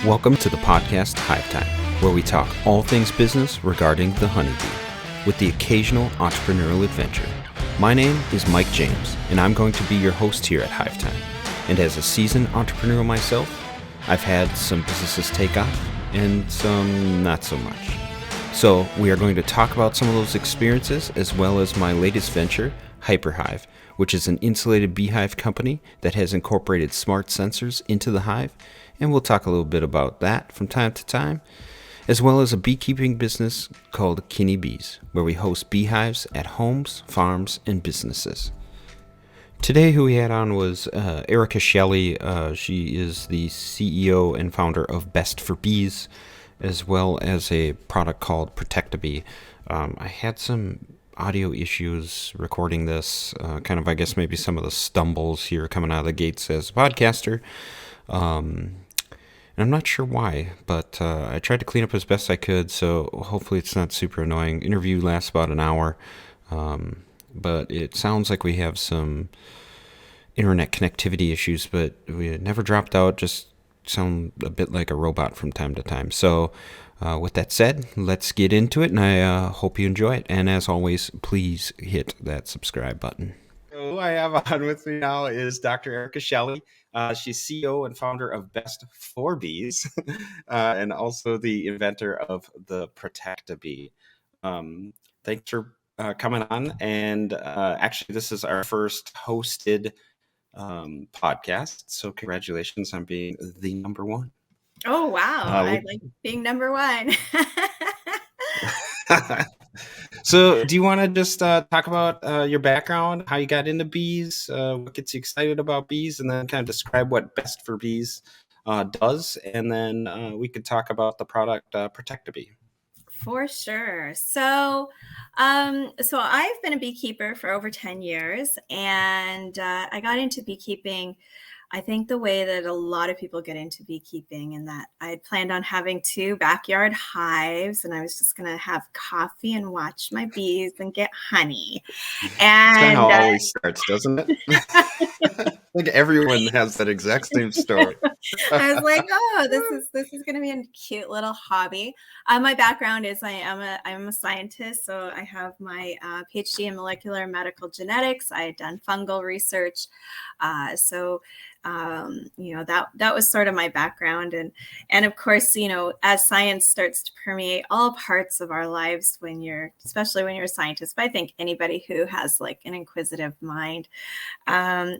Welcome to the podcast Hive Time, where we talk all things business regarding the honeybee, with the occasional entrepreneurial adventure. My name is Mike James, and I'm going to be your host here at Hive Time. And as a seasoned entrepreneur myself, I've had some businesses take off and some not so much. So we are going to talk about some of those experiences, as well as my latest venture, Hyve, which is an insulated beehive company that has incorporated smart sensors into the hive, and we'll talk a little bit about that from time to time, as well as a beekeeping business called Kinney Bees, where we host beehives at homes, farms, and businesses. Today, who we had on was Erica Shelley. She is the CEO and founder of Best for Bees, as well as a product called Protectabee. I had some audio issues recording this, I guess maybe some of the stumbles here coming out of the gates as a podcaster. And I'm not sure why, but I tried to clean up as best I could, so hopefully it's not super annoying. Interview lasts about an hour, but it sounds like we have some internet connectivity issues, but we never dropped out, just sound a bit like a robot from time to time. So with that said, let's get into it, and I hope you enjoy it. And as always, please hit that subscribe button. So who I have on with me now is Dr. Erica Shelley. She's CEO and founder of Best for Bees, and also the inventor of the Protectabee. Thanks for coming on. And actually, this is our first hosted podcast. So congratulations on being the number one. Oh, wow. I like being number one. So do you want to just talk about your background, how you got into bees, what gets you excited about bees, and then kind of describe what Best for Bees does, and then we could talk about the product Protectabee. For sure. So I've been a beekeeper for over 10 years, and I got into beekeeping, I think, the way that a lot of people get into beekeeping, and that I had planned on having 2 backyard hives, and I was just going to have coffee and watch my bees and get honey. And that's kind of how it always starts, doesn't it? I think everyone has that exact same story. I was like, oh, this is going to be a cute little hobby. My background is I'm a scientist, so I have my PhD in molecular and medical genetics. I had done fungal research, that was sort of my background, and of course, as science starts to permeate all parts of our lives, especially when you're a scientist, but I think anybody who has like an inquisitive mind,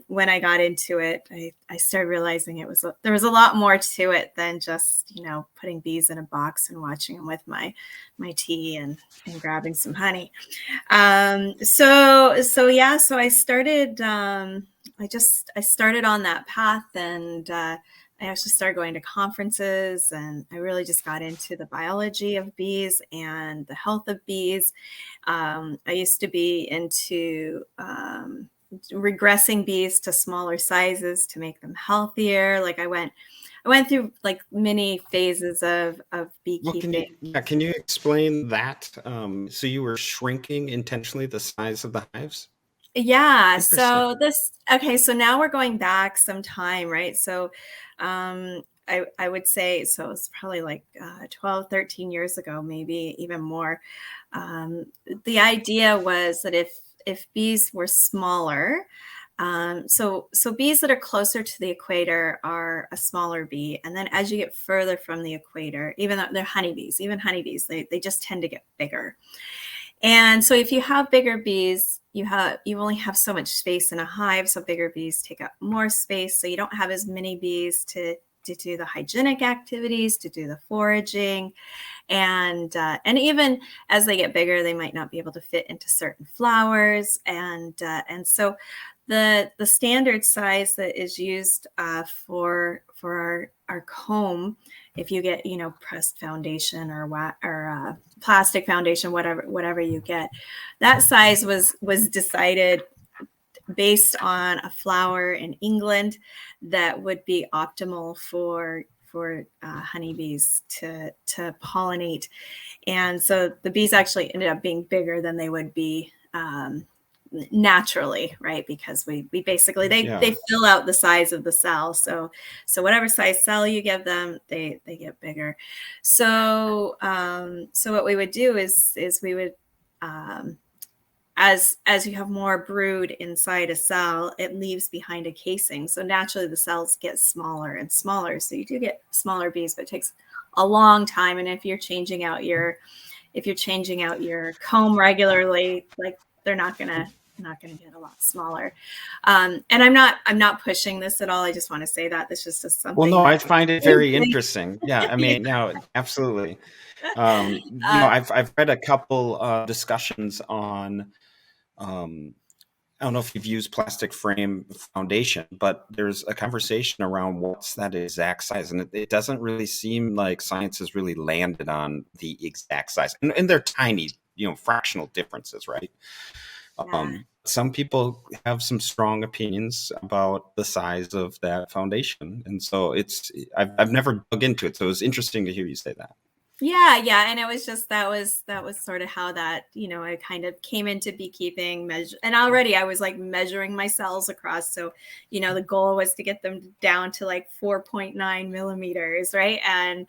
when I got into it, I started realizing there was a lot more to it than just putting bees in a box and watching them with my tea and grabbing some honey. So I started. I started on that path, and I actually started going to conferences, and I really just got into the biology of bees and the health of bees. I used to be into regressing bees to smaller sizes to make them healthier. Like I went through like many phases of beekeeping. Can you explain that? So you were shrinking intentionally the size of the hives? Yeah. So now we're going back some time, right? So I would say, so it's probably like 12, 13 years ago, maybe even more. The idea was that if bees were smaller, so bees that are closer to the equator are a smaller bee. And then as you get further from the equator, even though they're honeybees, they just tend to get bigger. And so if you have bigger bees, you only have so much space in a hive. So bigger bees take up more space. So you don't have as many bees to do the hygienic activities, to do the foraging. And even as they get bigger, they might not be able to fit into certain flowers. And so the standard size that is used for our comb, if you get pressed foundation or plastic foundation, whatever you get, that size was decided based on a flower in England that would be optimal for honeybees to pollinate. And so the bees actually ended up being bigger than they would be naturally, right? Because we basically, they fill out the size of the cell. So whatever size cell you give them, they get bigger. So what we would do is we would, as you have more brood inside a cell, it leaves behind a casing. So naturally the cells get smaller and smaller. So you do get smaller bees, but it takes a long time. And if you're changing out your comb regularly, like, they're not gonna get a lot smaller. And I'm not pushing this at all. I just want to say that this is just something. Well, no, I find it very interesting. Yeah, I mean, no, absolutely. I've read a couple discussions on. I don't know if you've used plastic frame foundation, but there's a conversation around what's that exact size. And it doesn't really seem like science has really landed on the exact size. And they're tiny, fractional differences, right? Yeah. Some people have some strong opinions about the size of that foundation. And so I've never dug into it. So it was interesting to hear you say that. Yeah. And it was just, that was sort of how that, I kind of came into beekeeping, and already I was like measuring my cells across. So, the goal was to get them down to like 4.9 millimeters, right? And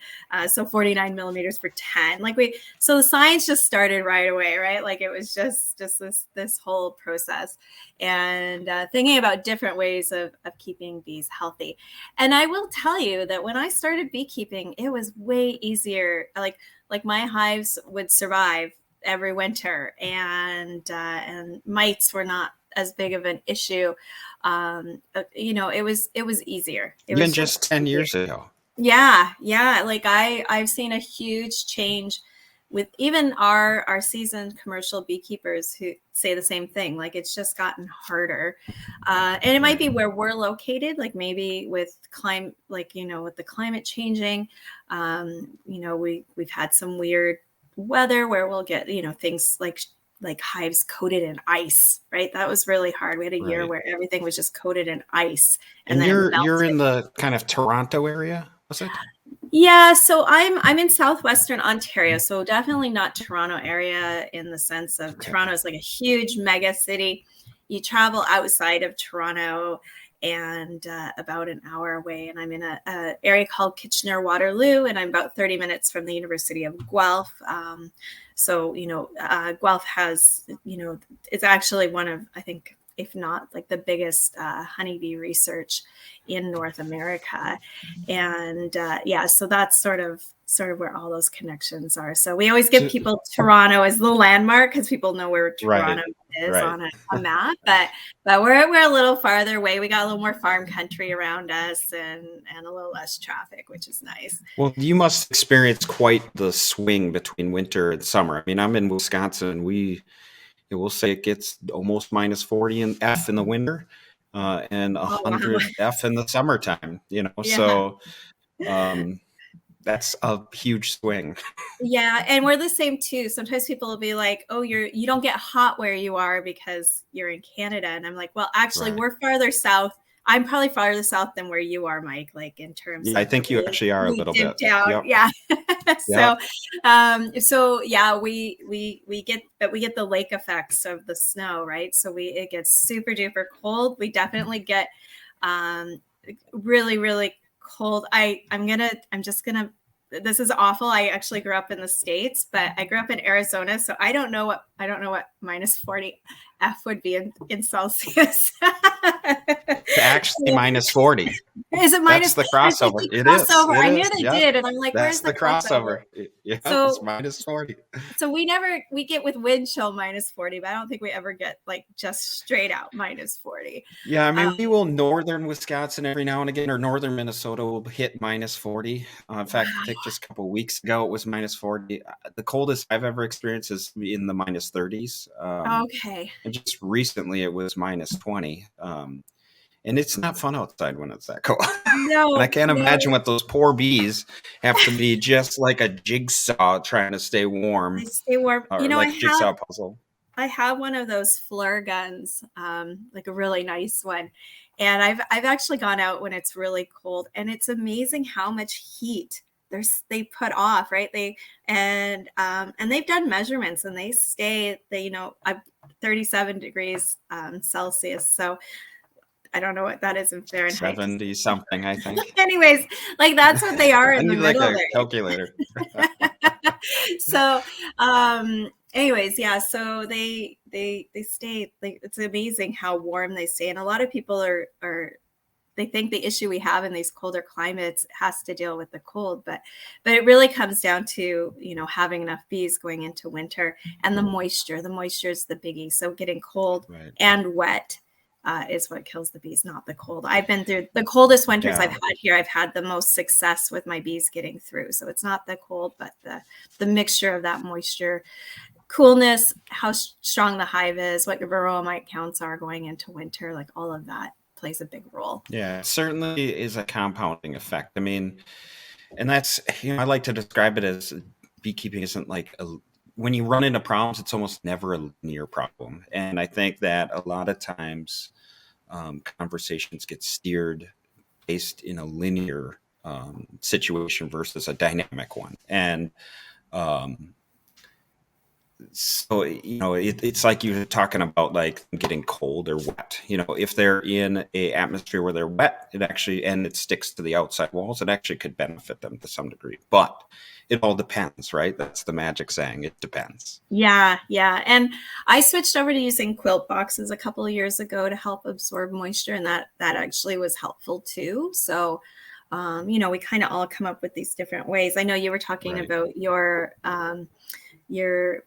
so 49 millimeters for 10. So the science just started right away, right? Like, it was just this whole process, and thinking about different ways of keeping bees healthy. And I will tell you that when I started beekeeping, it was way easier. Like my hives would survive every winter, and mites were not as big of an issue. It was easier. Even just 10 years ago. Yeah. Like I've seen a huge change with even our seasoned commercial beekeepers who say the same thing. Like, it's just gotten harder. And it might be where we're located, like maybe with climate, with the climate changing, we've had some weird weather where we'll get, things like hives coated in ice, right? That was really hard. We had a year where everything was just coated in ice. And then you're in the kind of Toronto area, was it? Yeah, so I'm in southwestern Ontario, so definitely not Toronto area in the sense of Toronto is like a huge mega city. You travel outside of Toronto and about an hour away, and I'm in a area called Kitchener-Waterloo, and I'm about 30 minutes from the University of Guelph. So Guelph has, it's actually one of, I think, if not like the biggest honeybee research in North America. And so that's sort of where all those connections are. So we always give people Toronto as the landmark because people know where Toronto is on a map, but we're a little farther away. We got a little more farm country around us and a little less traffic, which is nice. Well, you must experience quite the swing between winter and summer. I mean, I'm in Wisconsin. We'll say it gets almost minus 40 in F in the winter, and 100 F in the summertime, so that's a huge swing. Yeah. And we're the same too. Sometimes people will be like, oh, you don't get hot where you are because you're in Canada. And I'm like, well, actually we're farther south. I'm probably farther south than where you are, Mike, like in terms of. I think you actually are a little bit down. Yep. Yeah. So we get the lake effects of the snow, right? So it gets super duper cold. We definitely get really, really cold. This is awful. I actually grew up in the States, but I grew up in Arizona, so I don't know what minus 40 F would be in Celsius. It's actually minus 40. Is it minus? That's the crossover. It is. I knew they did, and I'm like, that's where's the crossover? So it's minus 40. So we get with wind chill minus 40, but I don't think we ever get like just straight out minus 40. Yeah, I mean, we will northern Wisconsin every now and again, or northern Minnesota will hit minus 40. In fact, I think just a couple of weeks ago it was minus 40. The coldest I've ever experienced is in the minus 30s. Okay. And just recently it was minus 20. And it's not fun outside when it's that cold. No, and I can't imagine what those poor bees have to be just like a jigsaw trying to stay warm. Stay warm. Or like a jigsaw puzzle. I have one of those flare guns, like a really nice one. And I've actually gone out when it's really cold, and it's amazing how much heat they put off, right? And they've done measurements, and they stay, 37 degrees Celsius. So I don't know what that is in Fahrenheit. 70 something, I think. Anyways, like that's what they are in the middle like a there. calculator. So anyways, yeah, so they stay, like, it's amazing how warm they stay. And a lot of people are they think the issue we have in these colder climates has to deal with the cold, but it really comes down to, you know, having enough bees going into winter, and the moisture is the biggie. So getting cold and wet is what kills the bees, not the cold. I've been through the coldest winters I've had here. I've had the most success with my bees getting through. So it's not the cold, but the mixture of that moisture, coolness, how strong the hive is, what your Varroa mite counts are going into winter, like all of that plays a big role. Yeah, it certainly is a compounding effect. I mean, and that's, you know, I like to describe it as beekeeping isn't like when you run into problems, it's almost never a linear problem. And I think that a lot of times conversations get steered based in a linear situation versus a dynamic one. And so, you know, it's like you're talking about like getting cold or wet. You know, if they're in a atmosphere where they're wet, it actually, and it sticks to the outside walls, it actually could benefit them to some degree. But it all depends, right? That's the magic saying. It depends. Yeah. And I switched over to using quilt boxes a couple of years ago to help absorb moisture, and that actually was helpful too. So, you know, we kind of all come up with these different ways. I know you were talking about your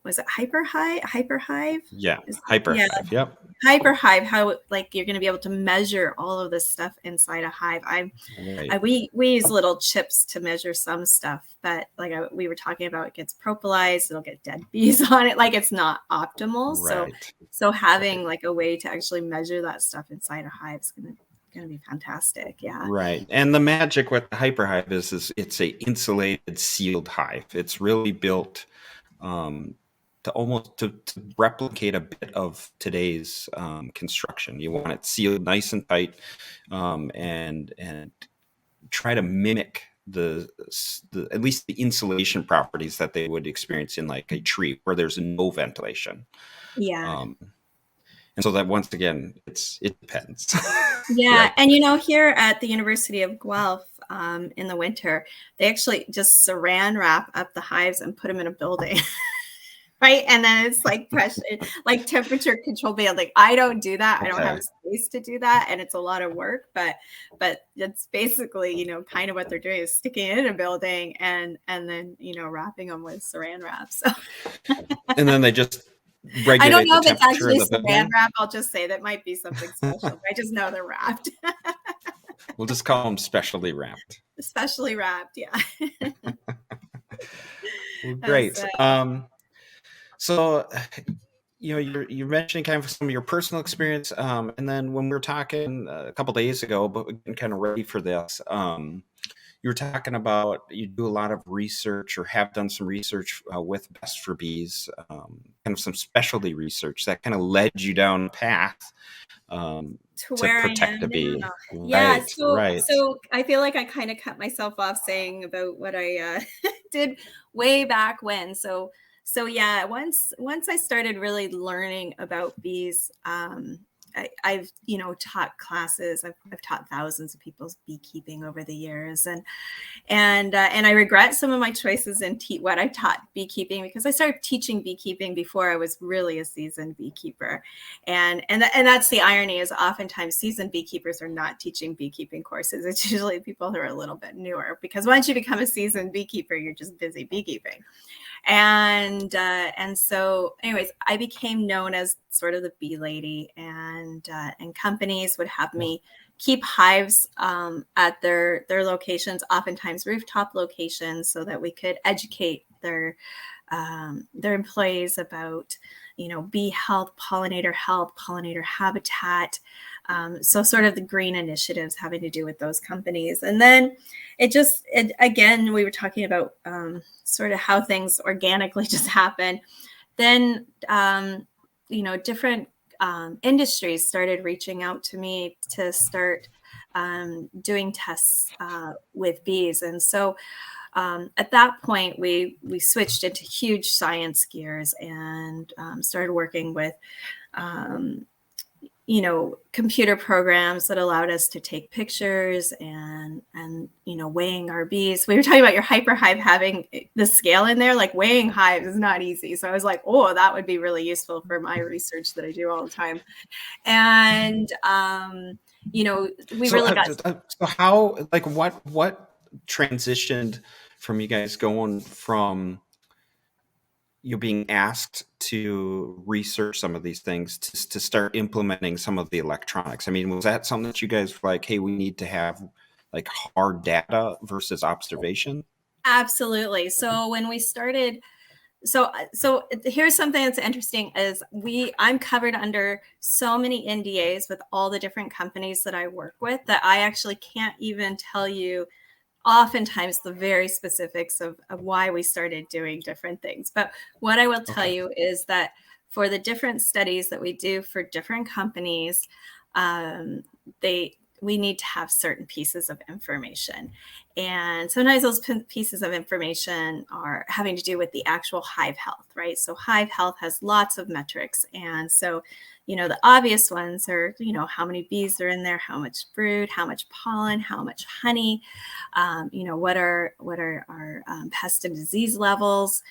was it Hyperhive? Yeah, Hyperhive. Yep. Hyperhive, how like you're going to be able to measure all of this stuff inside a hive. We use little chips to measure some stuff, but like we were talking about, it gets propolized, it'll get dead bees on it. Like it's not optimal. So having like a way to actually measure that stuff inside a hive is going to be fantastic. Yeah. Right. And the magic with the Hyperhive is it's a insulated sealed hive. It's really built to replicate a bit of today's construction. You want it sealed nice and tight, and try to mimic the at least the insulation properties that they would experience in like a tree where there's no ventilation. Yeah. And so that once again, it depends. Yeah. Right. And you know, here at the University of Guelph, in the winter, they actually just saran wrap up the hives and put them in a building. Right. And then it's like pressure, like temperature control band. Like I don't do that. I don't have space to do that. And it's a lot of work, but it's basically, you know, kind of what they're doing is sticking it in a building and then, you know, wrapping them with saran wrap. So and then they just regulate I don't know the if it's actually saran wrap. I'll just say that might be something special. I just know they're wrapped. We'll just call them specially wrapped. Especially wrapped, yeah. Well, great. So, you know, you're mentioning kind of some of your personal experience, and then when we were talking a couple of days ago, but we're getting kind of ready for this, you were talking about you do a lot of research or have done some research with Best for Bees, kind of some specialty research that kind of led you down a path to Protectabee. Yeah, so I feel like I kind of cut myself off saying about what I did way back when. So yeah, once I started really learning about bees, I've you know taught classes. I've taught thousands of people's beekeeping over the years, and I regret some of my choices in what I taught beekeeping, because I started teaching beekeeping before I was really a seasoned beekeeper, and that's the irony, is oftentimes seasoned beekeepers are not teaching beekeeping courses. It's usually people who are a little bit newer, because once you become a seasoned beekeeper, you're just busy beekeeping. And so anyways, I became known as sort of the bee lady, and companies would have me keep hives at their locations, oftentimes rooftop locations, so that we could educate their employees about, you know, bee health, pollinator habitat. So sort of the green initiatives having to do with those companies. And then again, we were talking about sort of how things organically just happen. Then, you know, different industries started reaching out to me to start doing tests with bees. And so at that point, we switched into huge science gears and started working with computer programs that allowed us to take pictures and weighing our bees. We were talking about your Hyperhive having the scale in there, like weighing hives is not easy. So I was like, oh, that would be really useful for my research that I do all the time. And, we really got. So how, like, what transitioned from you guys going from you being asked to research some of these things to start implementing some of the electronics? I mean, was that something that you guys were like, hey, we need to have like hard data versus observation? Absolutely. So when we started, so here's something that's interesting is I'm covered under so many NDAs with all the different companies that I work with that I actually can't even tell you oftentimes the very specifics of why we started doing different things. But what I will tell you is that for the different studies that we do for different companies, we need to have certain pieces of information. And sometimes those pieces of information are having to do with the actual hive health, right? So hive health has lots of metrics. And so, the obvious ones are, how many bees are in there, how much brood, how much pollen, how much honey, what are our pest and disease levels.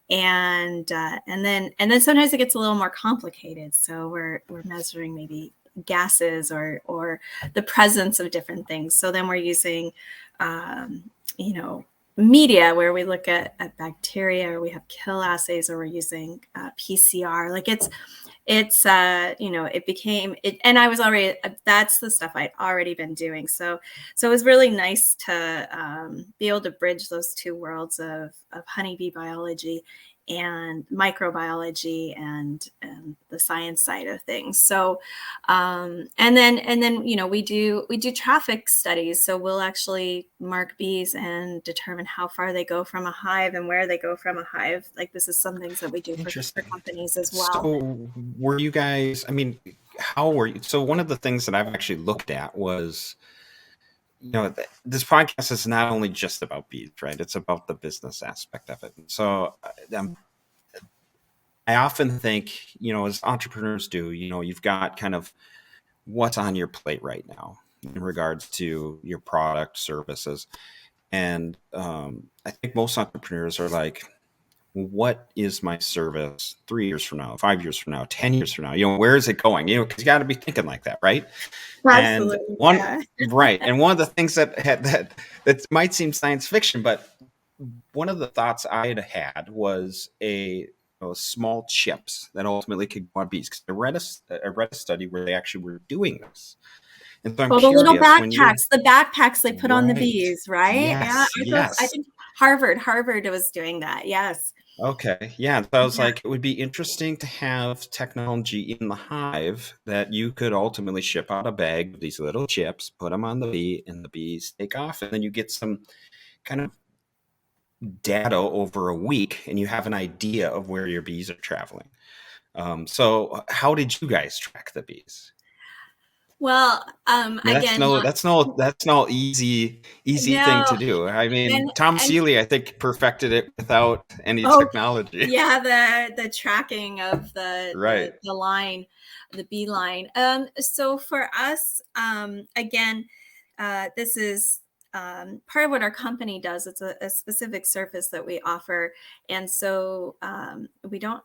And then sometimes it gets a little more complicated. So we're measuring maybe gases or the presence of different things. So then we're using, media where we look at bacteria, or we have kill assays, or we're using PCR. Like it became it, and I was already, that's the stuff I'd already been doing. So it was really nice to be able to bridge those two worlds of honeybee biology and microbiology and the science side of things. So, and then we do traffic studies. So we'll actually mark bees and determine how far they go from a hive and where they go from a hive. Like this is some things that we do for companies as well. So were you guys, I mean, how were you? So one of the things that I've actually looked at was, this podcast is not only just about bees, right? It's about the business aspect of it. So I often think, as entrepreneurs do, you've got kind of what's on your plate right now in regards to your product, services. And I think most entrepreneurs are like, what is my service 3 years from now, 5 years from now, 10 years from now? Where is it going? Because you got to be thinking like that, right? Absolutely, and right. And one of the things that might seem science fiction, but one of the thoughts I had was small chips that ultimately could go on bees. Because I read a study where they actually were doing this. And so I'm the little backpacks they put on the bees, right? Yes, yes. I think Harvard was doing that. Yes. Okay. Yeah. So I was like, it would be interesting to have technology in the hive that you could ultimately ship out a bag of these little chips, put them on the bee, and the bees take off. And then you get some kind of data over a week and you have an idea of where your bees are traveling. So how did you guys track the bees? Well, that's no easy thing to do. I mean, Tom Seeley, I think, perfected it without any technology. Yeah, the tracking of the line, the bee line. So for us, again, this is part of what our company does. It's a specific service that we offer, and so we don't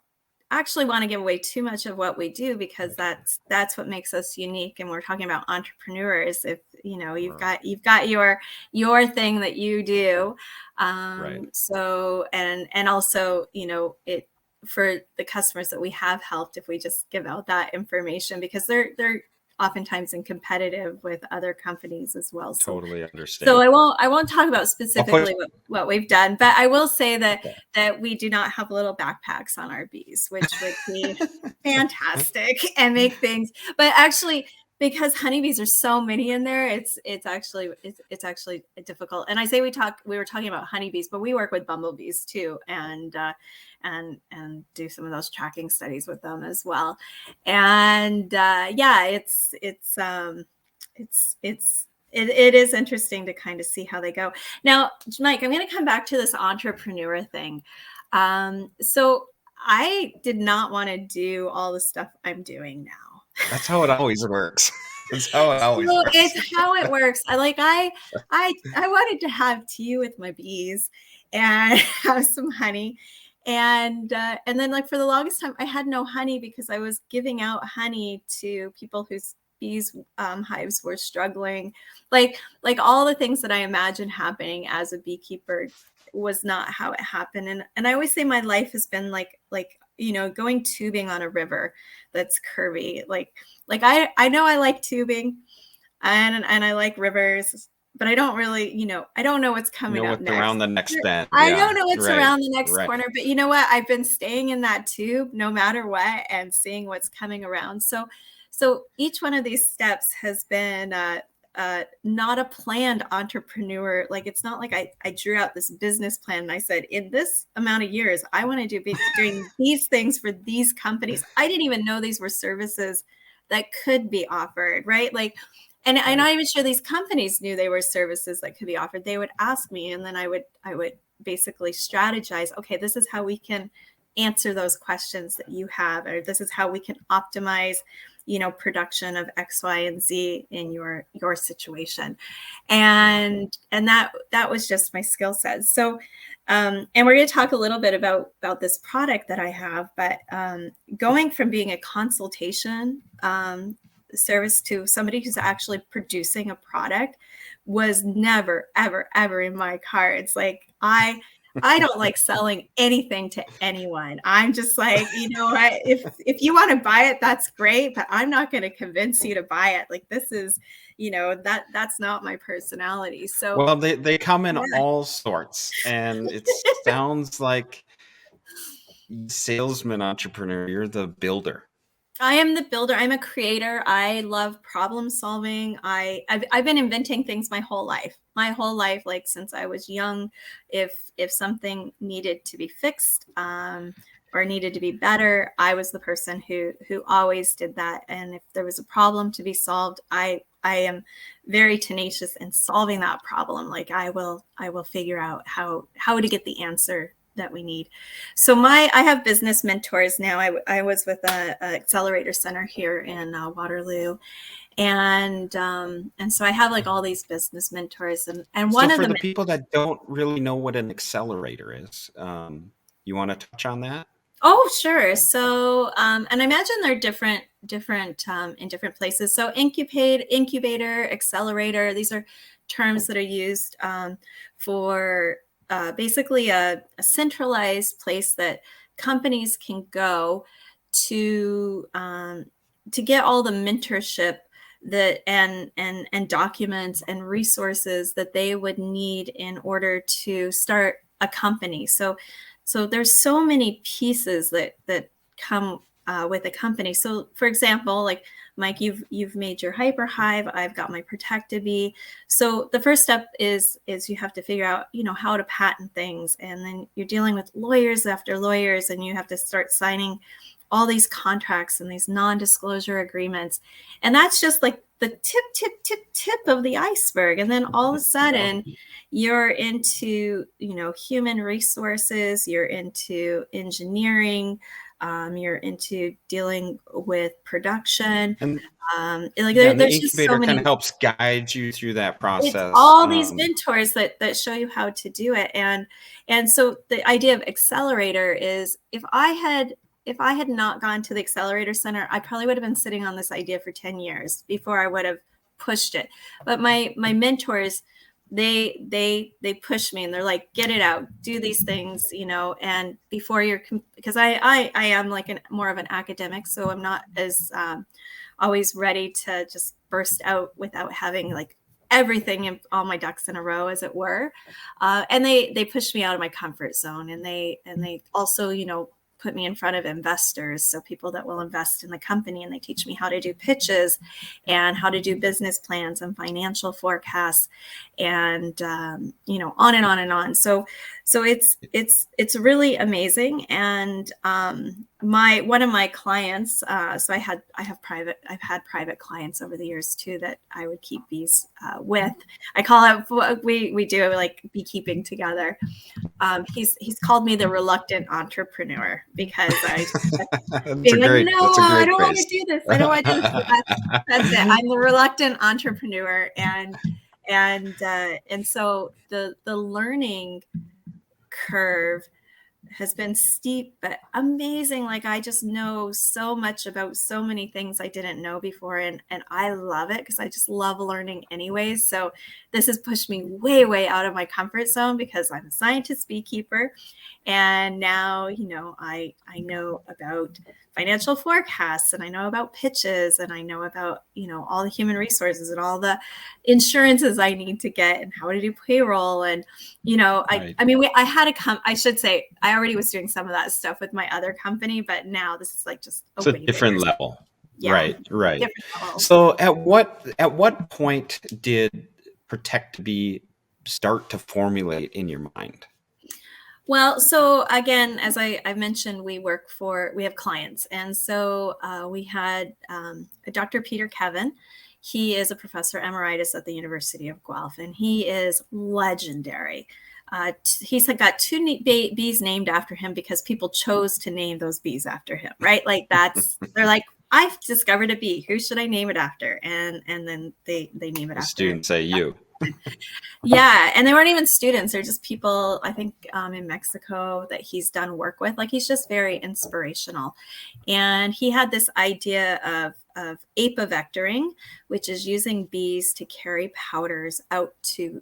actually want to give away too much of what we do because that's what makes us unique. And we're talking about entrepreneurs. If you've got your thing that you do, so and also it for the customers that we have helped, if we just give out that information, because they're oftentimes in competitive with other companies as well. So, totally understand. So I won't talk about specifically what we've done, but I will say that we do not have little backpacks on our bees, which would be fantastic and make things. But actually, because honeybees are so many in there, it's actually difficult. And I say we were talking about honeybees, but we work with bumblebees too, and do some of those tracking studies with them as well. And it is interesting to kind of see how they go. Now, Mike, I'm going to come back to this entrepreneur thing. So I did not want to do all the stuff I'm doing now. That's how it always works. That's how it always works. It's how it works. I wanted to have tea with my bees and have some honey. And then like for the longest time, I had no honey because I was giving out honey to people whose bees hives were struggling. Like all the things that I imagined happening as a beekeeper was not how it happened. And I always say my life has been like going tubing on a river that's curvy. Like I know I like tubing and I like rivers, but I don't really, I don't know what's coming up next. Around the next bend. I don't know what's around the next corner, but you know what? I've been staying in that tube no matter what and seeing what's coming around. So each one of these steps has been not a planned entrepreneur. Like, it's not like I drew out this business plan and I said, in this amount of years, I want to be doing these things for these companies. I didn't even know these were services that could be offered, right? Like, and I'm not even sure these companies knew they were services that could be offered. They would ask me, and then I would basically strategize, okay, this is how we can answer those questions that you have, or this is how we can optimize production of X, Y, and Z in your situation. And that was just my skill set. So, and we're going to talk a little bit about this product that I have, but going from being a consultation service to somebody who's actually producing a product was never, ever, ever in my cards. Like, I don't like selling anything to anyone. I'm just like, what? If you want to buy it, that's great, but I'm not going to convince you to buy it. Like, this is, that's not my personality. So, well, they come in all sorts, and it sounds like salesman entrepreneur. You're the builder. I am the builder. I'm a creator. I love problem solving. I've been inventing things my whole life. Like since I was young, if something needed to be fixed or needed to be better, I was the person who always did that. And if there was a problem to be solved, I am very tenacious in solving that problem. Like, I will figure out how to get the answer that we need. So I have business mentors now. I was with a accelerator center here in Waterloo, and so I have like all these business mentors, and one of them. For the people that don't really know what an accelerator is, you want to touch on that? Oh, sure. So, and I imagine they're different in different places. So, incubator, accelerator. These are terms that are used for basically a centralized place that companies can go to get all the mentorship that and documents and resources that they would need in order to start a company. So there's so many pieces that come with a company. So, for example, like, Mike, you've made your hyper hive. I've got my Protectabee. So the first step is you have to figure out, how to patent things. And then you're dealing with lawyers after lawyers, and you have to start signing all these contracts and these non-disclosure agreements. And that's just like the tip of the iceberg. And then all of a sudden you're into, human resources, you're into engineering, you're into dealing with production. And there's the just so incubator many, kind of helps guide you through that process. It's all these mentors that show you how to do it. And so the idea of accelerator is, if I had not gone to the accelerator center, I probably would have been sitting on this idea for 10 years before I would have pushed it. But my mentors, they push me, and they're like, get it out, do these things, and before because I am like more of an academic, so I'm not as always ready to just burst out without having like everything and all my ducks in a row, as it were. And they pushed me out of my comfort zone, and they also, put me in front of investors, so people that will invest in the company, and they teach me how to do pitches and how to do business plans and financial forecasts, and on and on and on. So So it's really amazing. And one of my clients, so I've had private clients over the years too that I would keep bees with. I call it, we do like beekeeping together. He's called me the reluctant entrepreneur because I being like, no, I don't want to do this. I don't want to do this. That's it. I'm the reluctant entrepreneur, and so the learning curve has been steep but amazing. Like, I just know so much about so many things I didn't know before, and I love it because I just love learning anyways. So this has pushed me way out of my comfort zone because I'm a scientist beekeeper, and now I know about financial forecasts, and I know about pitches, and I know about all the human resources and all the insurances I need to get and how to do payroll. And right. I should say I already was doing some of that stuff with my other company, but now this is like just a different level. Yeah, right. So at what point did Protectabee start to formulate in your mind? Well, so again, as I mentioned, we have clients. And so we had Dr. Peter Kevin. He is a professor emeritus at the University of Guelph, and he is legendary. He's got 2 bees named after him because people chose to name those bees after him, right? Like they're like, I've discovered a bee. Who should I name it after? And then they name it after. Students say you. Yeah, and they weren't even students. They're just people, I think, in Mexico that he's done work with. Like, he's just very inspirational. And he had this idea of apivectoring, which is using bees to carry powders out to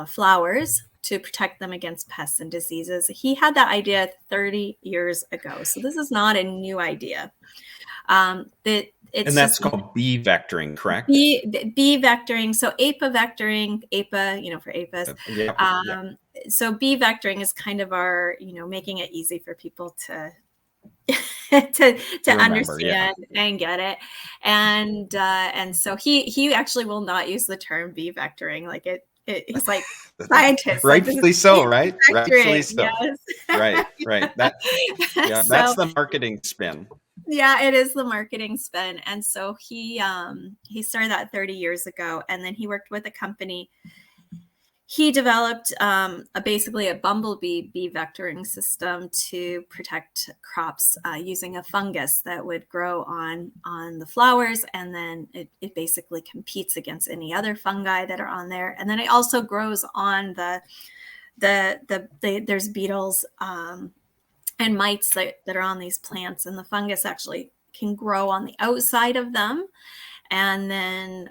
flowers to protect them against pests and diseases. He had that idea 30 years ago. So this is not a new idea. And that's called bee vectoring, correct? Bee vectoring. So apivectoring, for apis. So bee vectoring is kind of our, making it easy for people to to remember, understand and get it. And so he actually will not use the term bee vectoring. Like he's like scientist. Rightfully like, so, right? Rightfully so. Yes. Right. That's the marketing spin. Yeah, it is the marketing spin. And so he started that 30 years ago, and then he worked with a company. He developed basically a bumblebee bee vectoring system to protect crops using a fungus that would grow on the flowers, and then it basically competes against any other fungi that are on there. And then it also grows on there's beetles and mites that are on these plants, and the fungus actually can grow on the outside of them, and then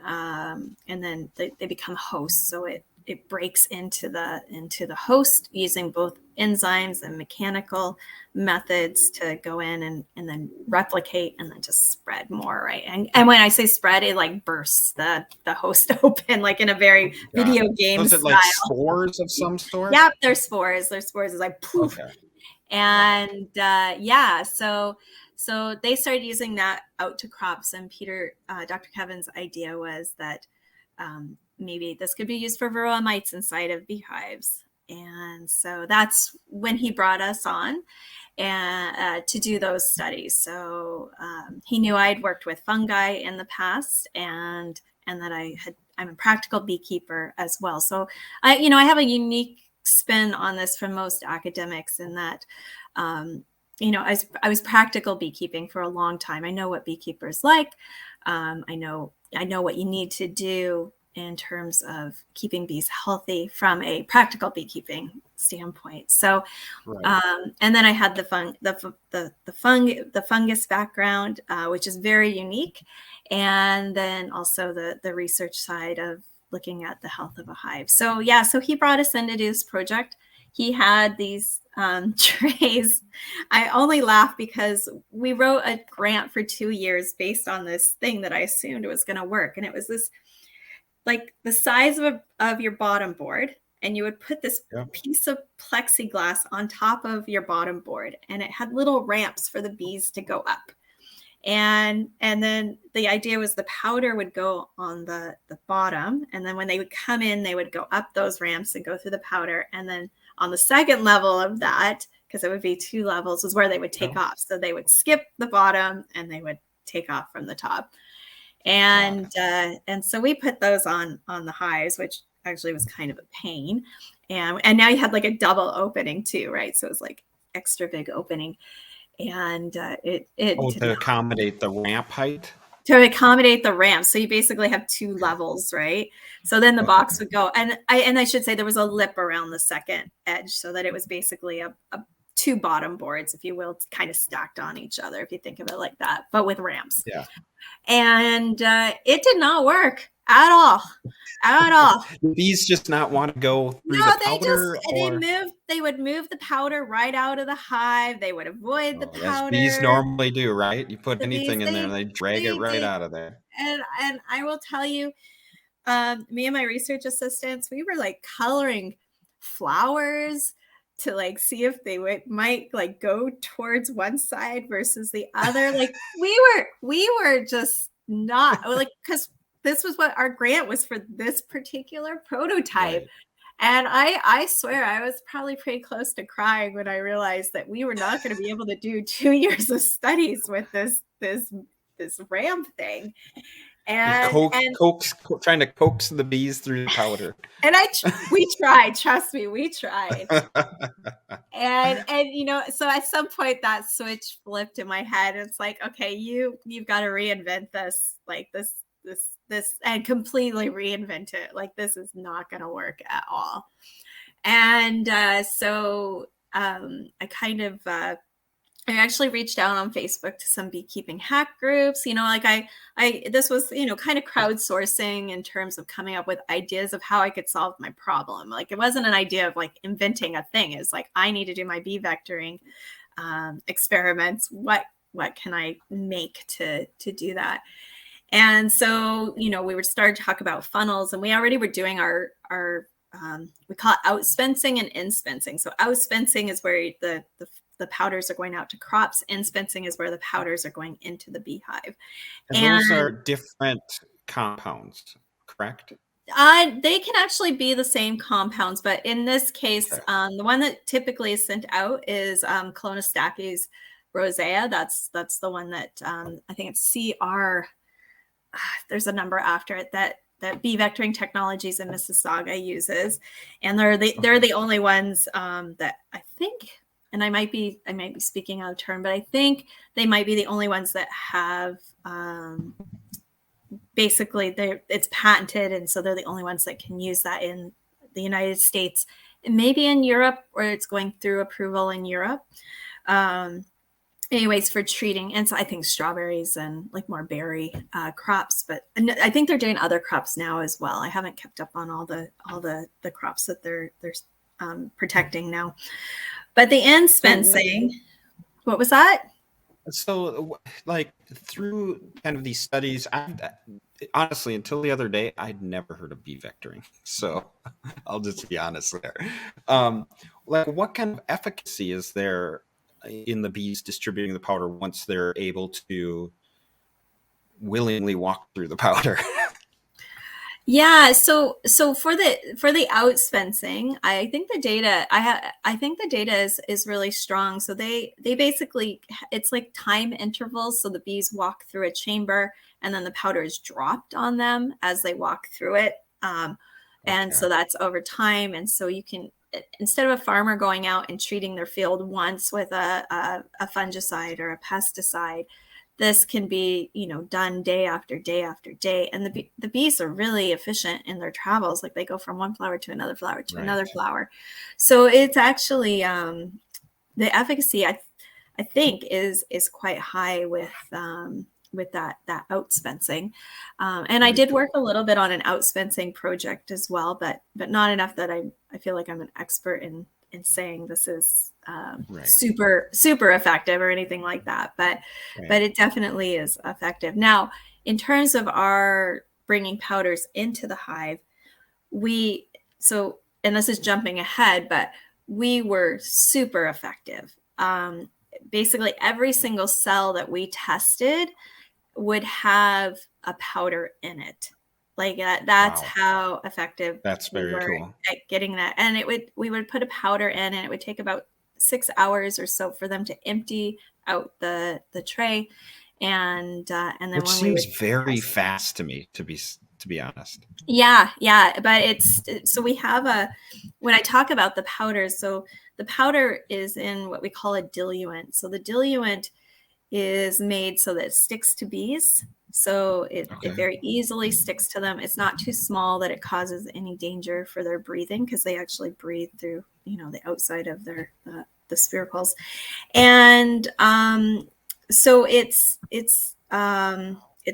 they become hosts. So it breaks into the host using both enzymes and mechanical methods to go in and then replicate and then just spread more, right? And when I say spread, it like bursts the host open, like in a very video game style. Like spores of some sort? Yeah, they're spores. It's like poof. Okay. And so they started using that out to crops. And Dr. Kevin's idea was that maybe this could be used for Varroa mites inside of beehives. And so that's when he brought us on and to do those studies. So he knew I'd worked with fungi in the past, and that I'm a practical beekeeper as well. So I have a unique spin on this from most academics in that I was practical beekeeping for a long time. I know what beekeepers like. I know what you need to do in terms of keeping bees healthy from a practical beekeeping standpoint. So, and then I had the fungus background, which is very unique, and then also the research side of looking at the health of a hive. So he brought us in to do this project. He had these trays. I only laugh because we wrote a grant for 2 years based on this thing that I assumed it was going to work, and it was this, like the size of your bottom board, and you would put this piece of plexiglass on top of your bottom board, and it had little ramps for the bees to go up. And then the idea was the powder would go on the bottom. And then when they would come in, they would go up those ramps and go through the powder. And then on the second level of that, because it would be 2 levels, was where they would take off. So they would skip the bottom and they would take off from the top. And so we put those on the hives, which actually was kind of a pain. And now you had like a double opening too, right? So it was like extra big opening. And to accommodate the ramp height? To accommodate the ramp. So you basically have 2 levels, right? So then the box would go, and I should say there was a lip around the second edge so that it was basically a 2 bottom boards, if you will, kind of stacked on each other, if you think of it like that, but with ramps. Yeah. And it did not work at all. The bees just not want to go through the powder? They would move the powder right out of the hive. They would avoid the powder. As bees normally do, right? You put anything in there and they drag it right out of there. And I will tell you, me and my research assistants, we were like coloring flowers to like see if they might like go towards one side versus the other. Like we were just not like, because this was what our grant was for this particular prototype. Right. And I swear I was probably pretty close to crying when I realized that we were not going to be able to do 2 years of studies with this ramp thing. And trying to coax the bees through the powder. And we tried, trust me, we tried. and so at some point that switch flipped in my head. It's like, okay, you've got to reinvent this, like this and completely reinvent it. Like this is not going to work at all. And so I kind of I actually reached out on Facebook to some beekeeping hack groups. This was, kind of crowdsourcing in terms of coming up with ideas of how I could solve my problem. Like it wasn't an idea of like inventing a thing. It's like, I need to do my bee vectoring experiments. What can I make to do that? And so, we would start to talk about funnels, and we already were doing our we call it outspencing and inspencing. So outspencing is where the powders are going out to crops. Inspencing is where the powders are going into the beehive. And those are different compounds, correct? They can actually be the same compounds, but in this case, the one that typically is sent out is Clonostachys rosea. That's the one that I think it's CR. There's a number after it that Bee Vectoring Technologies in Mississauga uses, and they're the only ones that I think. And I might be speaking out of turn, but I think they might be the only ones that have basically it's patented, and so they're the only ones that can use that in the United States, and maybe in Europe, where it's going through approval in Europe. Anyways, for treating, and so I think strawberries and like more berry crops, but I think they're doing other crops now as well. I haven't kept up on all the crops that they're protecting now. But the inspencing, what was that? So, like through kind of these studies, honestly, until the other day, I'd never heard of bee vectoring. So I'll just be honest there. Like, what kind of efficacy is there in the bees distributing the powder once they're able to willingly walk through the powder? Yeah, so for the outspencing, I think the data is really strong. So they basically, it's like time intervals. So the bees walk through a chamber, and then the powder is dropped on them as they walk through it. And so that's over time. And so you can, instead of a farmer going out and treating their field once with a fungicide or a pesticide, this can be, done day after day after day. And the bees are really efficient in their travels. Like they go from one flower to another flower to another flower. So it's actually, the efficacy, I think is quite high with that outspencing. And I did work a little bit on an outspencing project as well, but not enough that I feel like I'm an expert in saying this is super effective or anything like that, but it definitely is effective. Now, in terms of our bringing powders into the hive, and this is jumping ahead, but we were super effective. basically every single cell that we tested would have a powder in it. Like that's Wow. how effective That's we very were cool. at getting that. And we would put a powder in, and it would take about 6 hours or so for them to empty out the tray. And then Which when we would seems very test, fast to me, to be honest. yeah, but so we have when I talk about the powders, so the powder is in what we call a diluent. So the diluent is made so that it sticks to bees. So it very easily sticks to them. It's not too small that it causes any danger for their breathing, because they actually breathe through, the outside of their the spiracles. And so it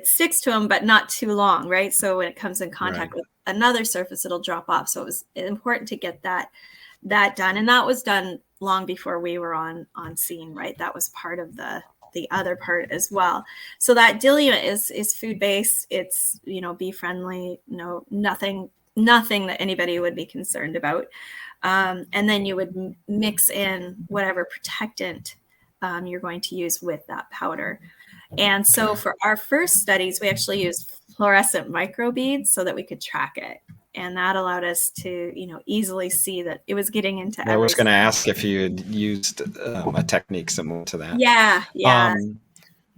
sticks to them, but not too long, right? So when it comes in contact with another surface, it'll drop off. So it was important to get that done. And that was done long before we were on scene, right? That was part of the other part as well. So that diluent is food-based. It's, bee friendly, nothing that anybody would be concerned about. And then you would mix in whatever protectant you're going to use with that powder. And so for our first studies, we actually used fluorescent microbeads so that we could track it. And that allowed us to, easily see that it was getting into I was going to ask if you had used a technique similar to that. Yeah.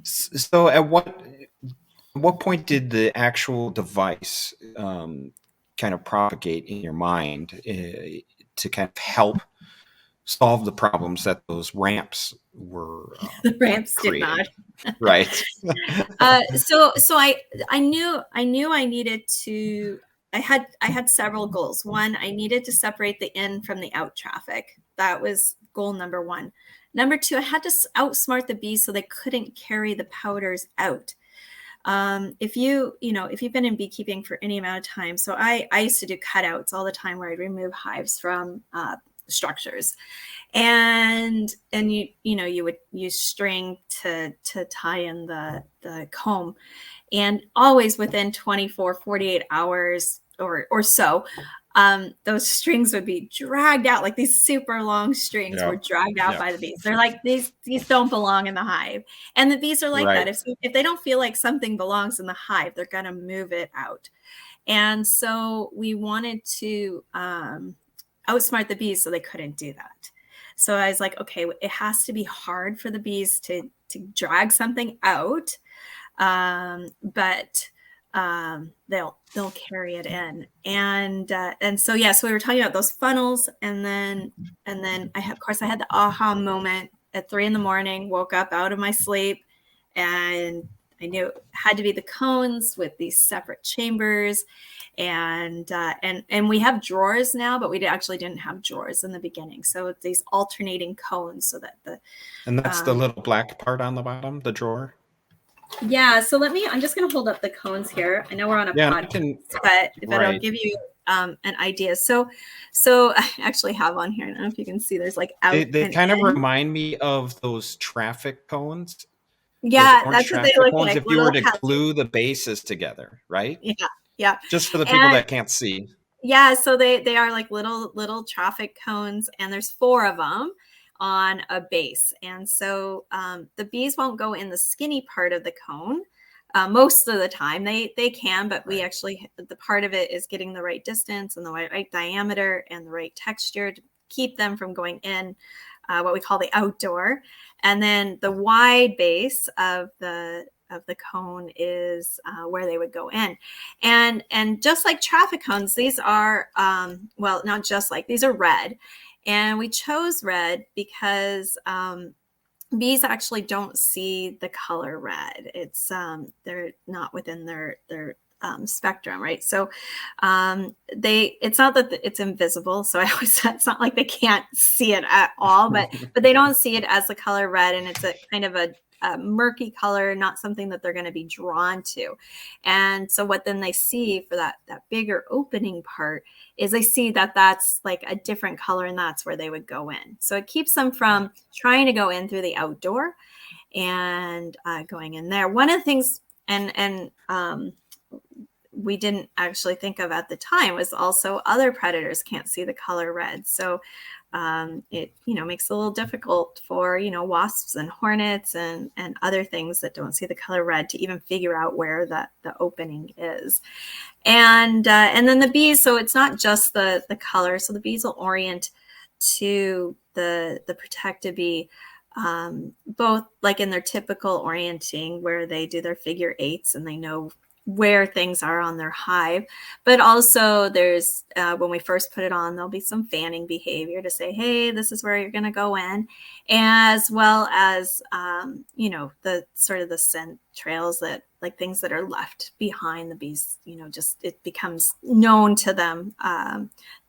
So at what point did the actual device kind of propagate in your mind to kind of help solve the problems that those ramps were the ramps creating? did not. Right. So I knew I needed to. I had several goals. One, I needed to separate the in from the out traffic. That was goal number one. Number two, I had to outsmart the bees so they couldn't carry the powders out. If you've been in beekeeping for any amount of time, so I used to do cutouts all the time where I'd remove hives from structures, and you would use string to tie in the comb, and always within 48 hours or so, those strings would be dragged out. Like these super long strings were dragged out by the bees. They're like, these don't belong in the hive. And the bees are like that. If they don't feel like something belongs in the hive, they're going to move it out. And so we wanted to outsmart the bees so they couldn't do that. So I was like, okay, it has to be hard for the bees to drag something out, but they'll carry it in. And so so we were talking about those funnels, and then I had the aha moment at 3 a.m. Woke up out of my sleep, and I knew it had to be the cones with these separate chambers. And we have drawers now, but we actually didn't have drawers in the beginning. So it's these alternating cones so that and that's the little black part on the bottom, the drawer. Yeah. So I'm just going to hold up the cones here. I know we're on a podcast, but it'll give you an idea. So I actually have on here. I don't know if you can see, there's like out. They kind of remind me of those traffic cones. Yeah, that's what they look like. If you were to glue the bases together, right? Yeah. Just for the people that can't see. Yeah, so they are like little traffic cones, and there's 4 of them on a base. And so the bees won't go in the skinny part of the cone. Most of the time they can, but we actually, the part of it is getting the right distance and the right diameter and the right texture to keep them from going in what we call the outdoor. And then the wide base of the cone is where they would go in. And just like traffic cones, these are, not just like, these are red. And we chose red because bees actually don't see the color red. It's they're not within their spectrum, right? So it's not that it's invisible. So I always said it's not like they can't see it at all, but they don't see it as the color red, and it's a kind of a murky color, not something that they're going to be drawn to. And so what then they see for that bigger opening part is they see that that's like a different color, and that's where they would go in. So it keeps them from trying to go in through the outdoor and going in there. One of the things, and we didn't actually think of at the time, was also other predators can't see the color red. So it, makes it a little difficult for, wasps and hornets and other things that don't see the color red to even figure out where the opening is. And then the bees, so it's not just the color. So the bees will orient to the Protectabee, both like in their typical orienting where they do their figure eights and they know where things are on their hive, but also there's when we first put it on, there'll be some fanning behavior to say, hey, this is where you're going to go in, as well as the sort of the scent trails that like things that are left behind the bees, just it becomes known to them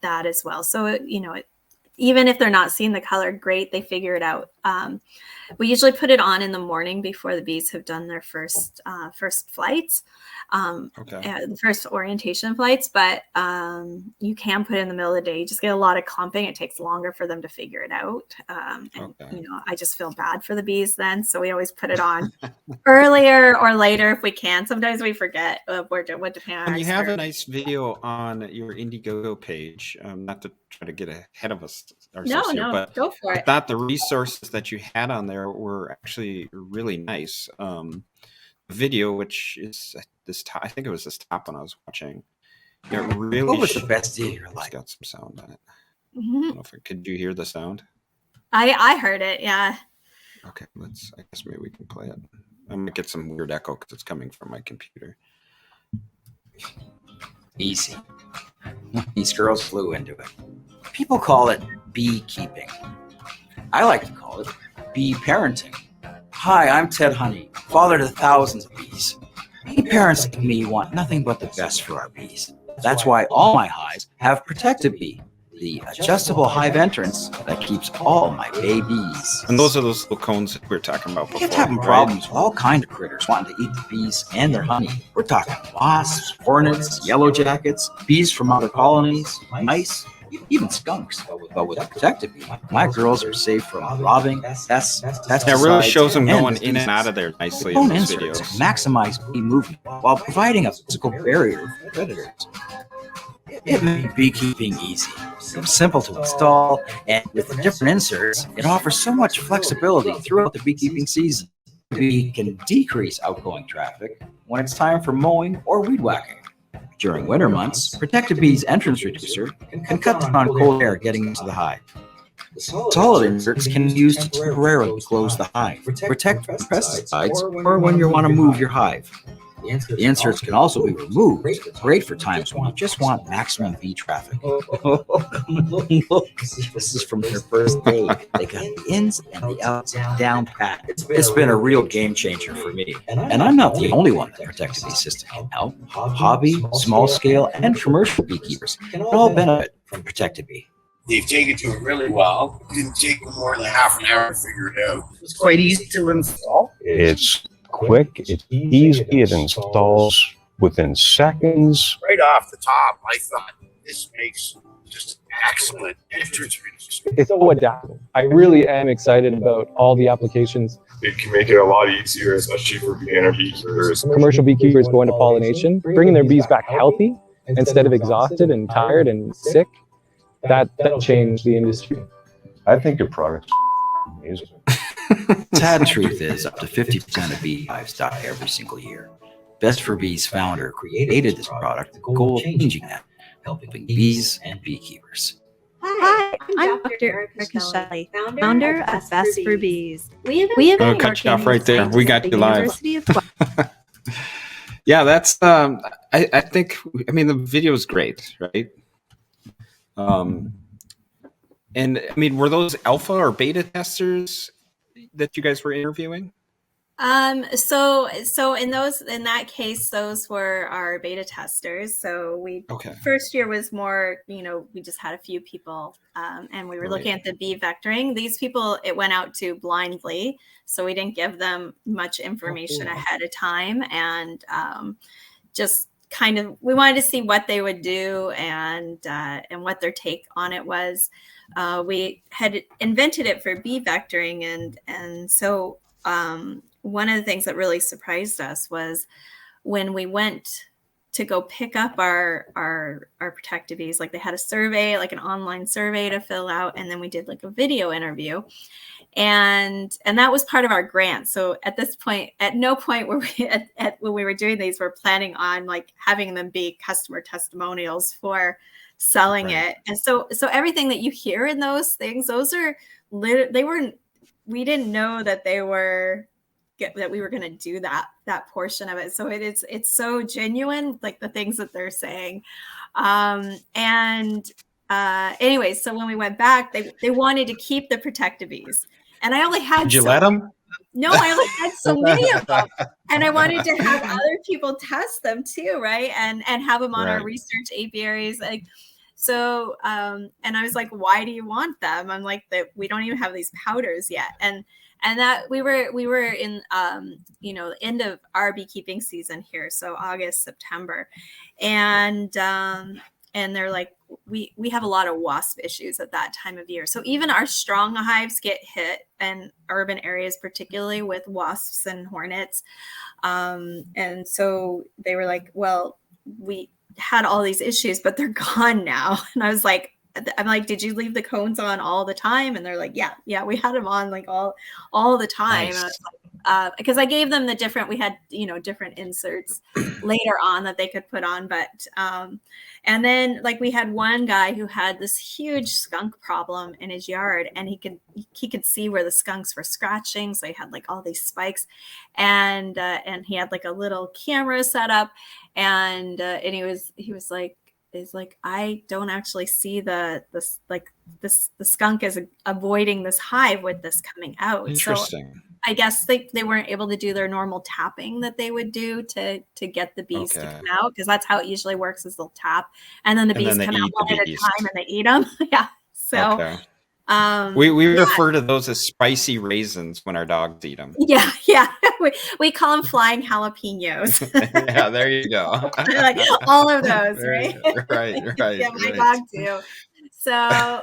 that as well. So even if they're not seeing the color, great, they figure it out. We usually put it on in the morning before the bees have done their first flights, the first orientation flights. But you can put it in the middle of the day. You just get a lot of clumping. It takes longer for them to figure it out. I just feel bad for the bees then. So we always put it on earlier or later if we can. Sometimes we forget what depending on. And you have a nice video on your Indiegogo page. Not to try to get ahead of us ourselves here, but go for it. I thought the resources that you had on there were actually really nice. Video, which is this top, I think it was this top one I was watching. It really what was the best day of your life? It's got some sound on it. Mm-hmm. I don't know if could you hear the sound? I heard it, yeah. Okay, I guess maybe we can play it. I'm gonna get some weird echo because it's coming from my computer. Easy. These girls flew into it. People call it beekeeping. I like to call it bee parenting. Hi, I'm Ted Honey, father to thousands of bees. Bee parents like me want nothing but the best for our bees. That's why all my hives have Protectabee, the adjustable hive entrance that keeps all my babies. And those are those little cones that we were talking about before. It's having problems with all kinds of critters wanting to eat the bees and their honey. We're talking wasps, hornets, yellow jackets, bees from other colonies, mice, even skunks. But with Protectabee, my girls are safe from robbing, pests, pesticides. That really shows them going in and out of there nicely in those videos. Maximize bee movement while providing a physical barrier for predators. It made beekeeping easy. It was simple to install, and with the different inserts, it offers so much flexibility throughout the beekeeping season. The bee can decrease outgoing traffic when it's time for mowing or weed whacking. During winter months, Protectabee's entrance reducer can cut down on cold air getting into the hive. Solid inserts can be used to temporarily close the hive, protect from pesticides, or when you want to move your hive. The inserts can also be removed, great for times when you just want maximum bee traffic. Look, this is from their first day. They got the ins and the outs down pat. It's been a real game changer for me. And I'm not the only one that Protectabee system can help. Hobby, small scale, and commercial beekeepers can all benefit from Protectabee. They've taken to it really well. It didn't take them more than half an hour to figure it out. It's quite easy to install. It's quick, it's easy, it installs within seconds. Right off the top, I thought this makes just excellent entrance reducer. It's so adaptable. I really am excited about all the applications. It can make it a lot easier, especially for beginner beekeepers. Commercial beekeepers going to pollination, bringing their bees back healthy instead of exhausted and tired and sick. That changed the industry. I think your product's amazing. Sad truth is, up to 50% of beehives die every single year. Best for Bees founder created this product with the goal of changing that, helping bees and beekeepers. Hi, I'm Dr. Erica Shelley, founder of Best for Bees. We have been cut you off right there. We got you live. Yeah, that's I think the video is great, right? And I mean, were those alpha or beta testers that you guys were interviewing? So in that case, those were our beta testers. So first year was more, we just had a few people, and we were looking at the bee vectoring. These people, it went out to blindly. So we didn't give them much information ahead of time, and just kind of, we wanted to see what they would do and what their take on it was. We had invented it for bee vectoring, and so one of the things that really surprised us was when we went to go pick up our Protectabees. Like they had a survey, like an online survey to fill out, and then we did like a video interview, and that was part of our grant. So at this point, at no point were we when we were doing these, we're planning on like having them be customer testimonials for selling it. And so everything that you hear in those things, those are we didn't know that they were that we were going to do that portion of it. So it's so genuine, like the things that they're saying. Anyway, so when we went back, they wanted to keep the Protectabees, and I only had. Did you let them? No, I only had so many of them, and I wanted to have other people test them too, right? And have them on our research apiaries, like. So, and I was like, why do you want them? I'm like, that we don't even have these powders yet. And that we were in, the end of our beekeeping season here. So August, September. And they're like, we have a lot of wasp issues at that time of year. So even our strong hives get hit, and urban areas, particularly with wasps and hornets. And so they were like, well, we had all these issues, but they're gone now. And I'm like, did you leave the cones on all the time? And they're like, yeah, we had them on like all the time. Nice. And I was like, because I gave them we had, different inserts later on that they could put on. But, and then like we had one guy who had this huge skunk problem in his yard, and he could see where the skunks were scratching. So he had like all these spikes, and he had like a little camera set up, and he was like, I don't actually see the skunk is avoiding this hive with this coming out. Interesting. So I guess they weren't able to do their normal tapping that they would do to get the bees to come out, because that's how it usually works, is they'll tap and then the bees come out one at a time and they eat them. Yeah. So we refer to those as spicy raisins when our dogs eat them. Yeah. we call them flying jalapenos. Yeah, there you go. Like all of those, right? Right. Yeah, my dog too. So yeah.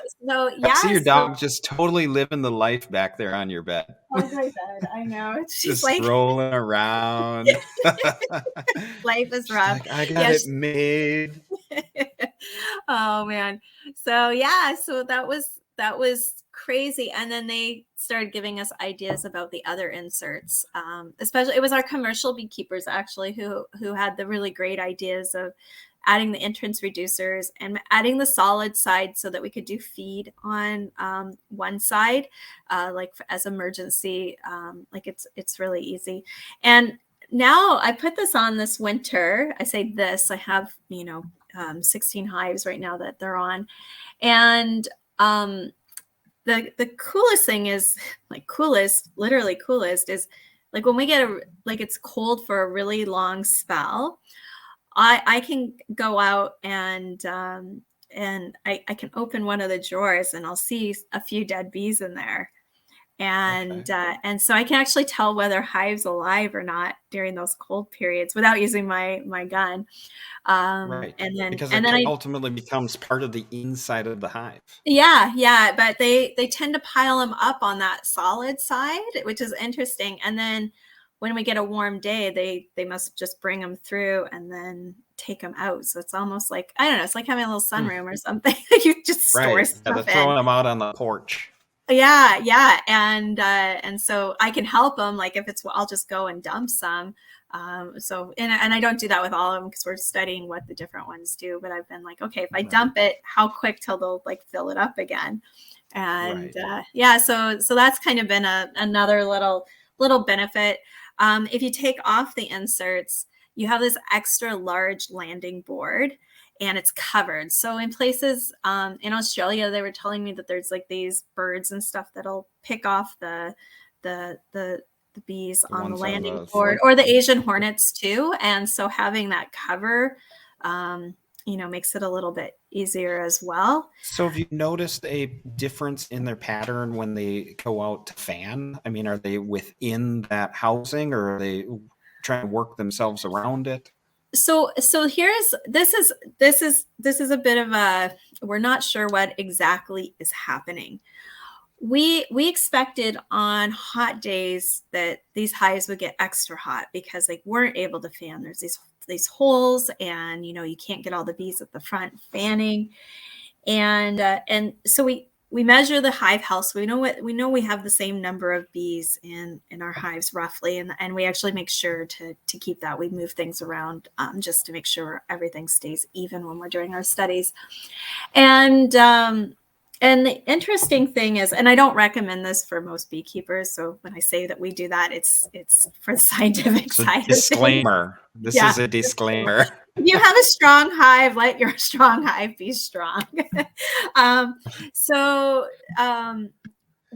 I see your dog just totally living the life back there on your bed. On my bed, I know. She's just like rolling around. Life is rough. Like, I got it made. Oh man. So yeah, so that was crazy. And then they started giving us ideas about the other inserts. Especially it was our commercial beekeepers actually who had the really great ideas of adding the entrance reducers and adding the solid side so that we could do feed on one side, like as emergency. Like it's really easy. And now I put this on this winter. I say this, I have, 16 hives right now that they're on. And the coolest thing is literally coolest is like when we get it's cold for a really long spell, I can go out and I can open one of the drawers and I'll see a few dead bees in there. And so I can actually tell whether hive's alive or not during those cold periods without using my gun. Right. And then because and it then ultimately becomes part of the inside of the hive. Yeah. But they tend to pile them up on that solid side, which is interesting. And then when we get a warm day, they must just bring them through and then take them out. So it's almost like, I don't know, it's like having a little sunroom or something. You just store stuff in. Throwing them out on the porch. Yeah. And so I can help them. Like if I'll just go and dump some. And I don't do that with all of them because we're studying what the different ones do. But I've been like, okay, if I dump it, how quick till they'll like fill it up again? And so that's kind of been another little benefit. If you take off the inserts, you have this extra large landing board and it's covered. So in places in Australia, they were telling me that there's like these birds and stuff that'll pick off the bees on the landing board, or the Asian hornets too. And so having that cover, makes it a little bit easier as well. So have you noticed a difference in their pattern when they go out to fan? I mean, are they within that housing or are they trying to work themselves around it? So this is a bit of we're not sure what exactly is happening. We expected on hot days that these hives would get extra hot because they weren't able to fan. There's these these holes, and you can't get all the bees at the front fanning. And so we measure the hive health. So we know we have the same number of bees in our hives roughly, and we actually make sure to keep that. We move things around just to make sure everything stays even when we're doing our studies. And the interesting thing is, and I don't recommend this for most beekeepers. So when I say that we do that, it's for the scientific side. Disclaimer. This is a disclaimer. If you have a strong hive, let your strong hive be strong.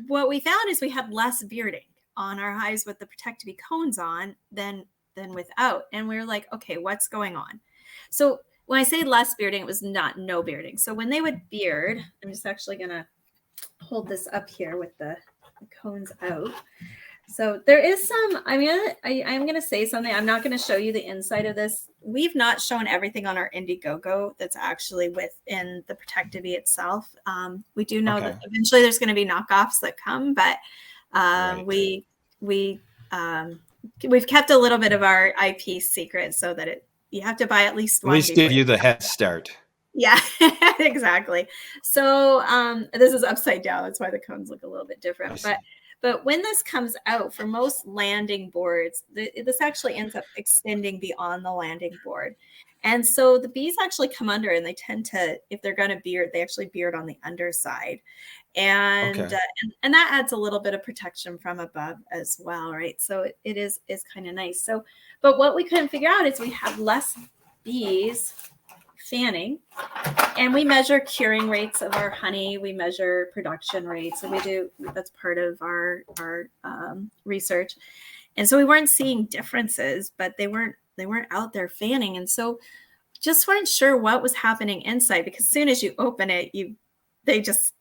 What we found is we had less bearding on our hives with the Protectabee cones on than without. And we were like, okay, what's going on? So when I say less bearding, it was not no bearding. So when they would beard, I'm just actually going to hold this up here with the cones out. So there is some, I'm going to say something. I'm not going to show you the inside of this. We've not shown everything on our Indiegogo that's actually within the Protectabee itself. We do know that eventually there's going to be knockoffs that come, but we've kept a little bit of our IP secret so that you have to buy at least one. At least give you the head start. Yeah, exactly. So this is upside down. That's why the cones look a little bit different. But when this comes out, for most landing boards, this actually ends up extending beyond the landing board. And so the bees actually come under, and they tend to, if they're going to beard, they actually beard on the underside. And that adds a little bit of protection from above as well, right? So it is kind of nice. So, but what we couldn't figure out is we have less bees fanning, and we measure curing rates of our honey. We measure production rates, and that's part of our research. And so we weren't seeing differences, but they weren't out there fanning, and so just weren't sure what was happening inside, because as soon as you open it, they just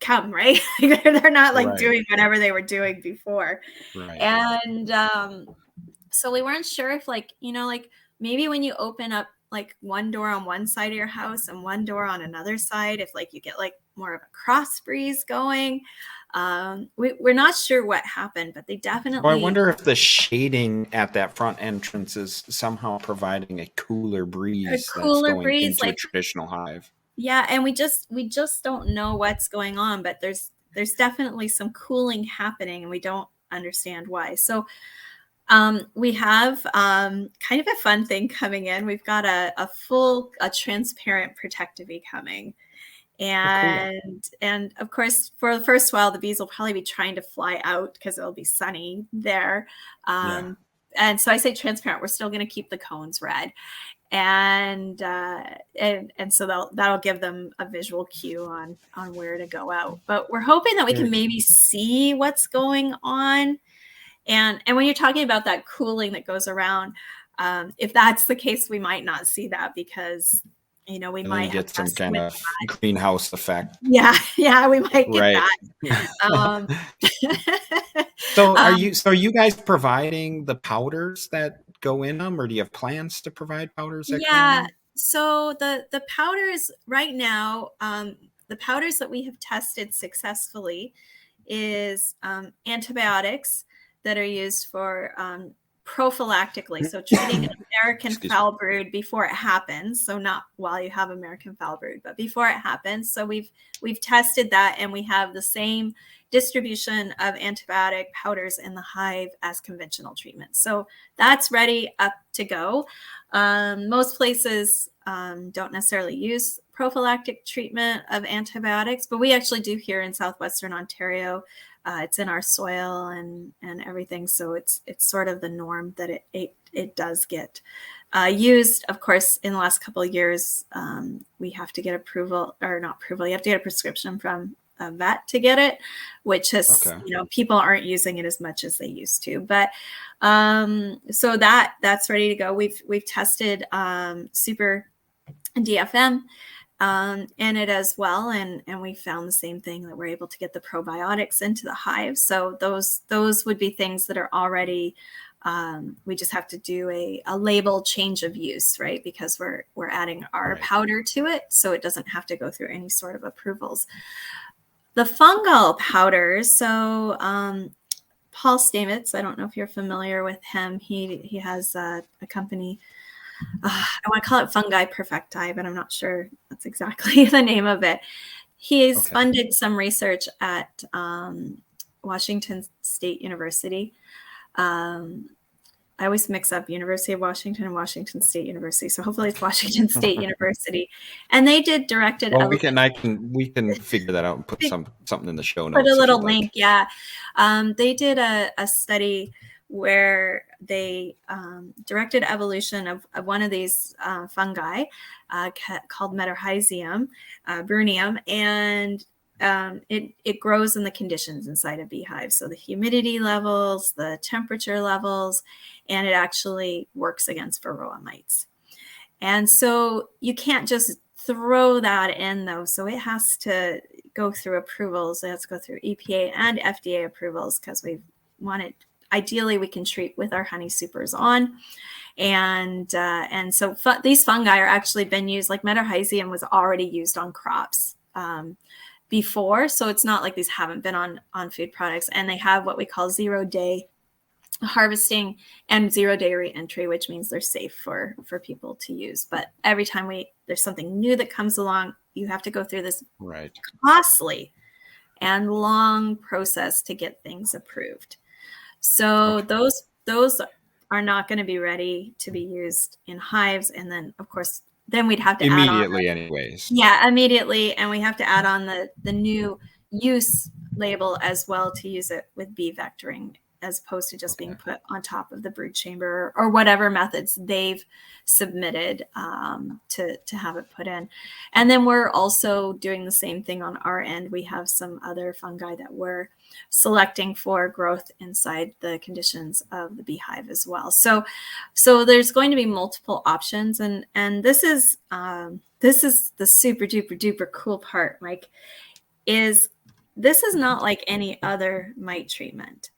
come, right? They're not like doing whatever they were doing before. Right. And so we weren't sure if maybe when you open up like one door on one side of your house and one door on another side, if you get more of a cross breeze going. We're not sure what happened, but they definitely. Well, I wonder if the shading at that front entrance is somehow providing a cooler breeze. Into a traditional hive. Yeah, and we just don't know what's going on, but there's definitely some cooling happening, and we don't understand why. So we have kind of a fun thing coming in. We've got a transparent Protectabee coming. And of course, for the first while, the bees will probably be trying to fly out because it'll be sunny there. And so I say transparent. We're still going to keep the cones red, and so that'll give them a visual cue on where to go out. But we're hoping that we can maybe see what's going on. And when you're talking about that cooling that goes around, if that's the case, we might not see that because. We might get some kind of greenhouse effect. Yeah, we might get that. So are you guys providing the powders that go in them, or do you have plans to provide powders? So the powders right now, the powders that we have tested successfully is antibiotics that are used for prophylactically, so treating an American foul brood before it happens. So not while you have American foul brood, but before it happens. So we've tested that, and we have the same distribution of antibiotic powders in the hive as conventional treatment. So that's ready up to go. Most places don't necessarily use prophylactic treatment of antibiotics, but we actually do here in southwestern Ontario. It's in our soil and everything, so it's sort of the norm that it does get used. Of course, in the last couple of years, we have to get approval, or not approval. You have to get a prescription from a vet to get it, which has people aren't using it as much as they used to. But so that's ready to go. We've tested Super DFM. In it as well, and we found the same thing, that we're able to get the probiotics into the hive. So those would be things that are already. We just have to do a label change of use, right? Because we're adding our powder to it, so it doesn't have to go through any sort of approvals. The fungal powders. So Paul Stamets, I don't know if you're familiar with him. He has a company I want to call it fungi perfecti, but I'm not sure that's exactly the name of it. He's funded some research at Washington State University. I always mix up University of Washington and Washington State University. So hopefully it's Washington State University. And they did directed. Well, we can figure that out and put something in the show notes. Put a little link. Yeah. They did a study where they directed evolution of one of these fungi called Metarhizium brunium, and it grows in the conditions inside a beehive. So the humidity levels, the temperature levels, and it actually works against Varroa mites. And so you can't just throw that in though. So it has to go through approvals. It has to go through EPA and FDA approvals because we've wanted, ideally we can treat with our honey supers on. And so these fungi are actually been used, like Metarhizium was already used on crops before. So it's not like these haven't been on food products, and they have what we call 0-day harvesting and 0-day re-entry, which means they're safe for people to use. But every time there's something new that comes along, you have to go through this costly and long process to get things approved. So those are not going to be ready to be used in hives. And then of course, then we'd have to immediately anyways. Yeah, immediately. And we have to add on the new use label as well to use it with bee vectoring, as opposed to just being put on top of the brood chamber or whatever methods they've submitted to have it put in. And then we're also doing the same thing on our end. We have some other fungi that we're selecting for growth inside the conditions of the beehive as well. So there's going to be multiple options, and this is the super duper duper cool part, Mike, is this is not like any other mite treatment.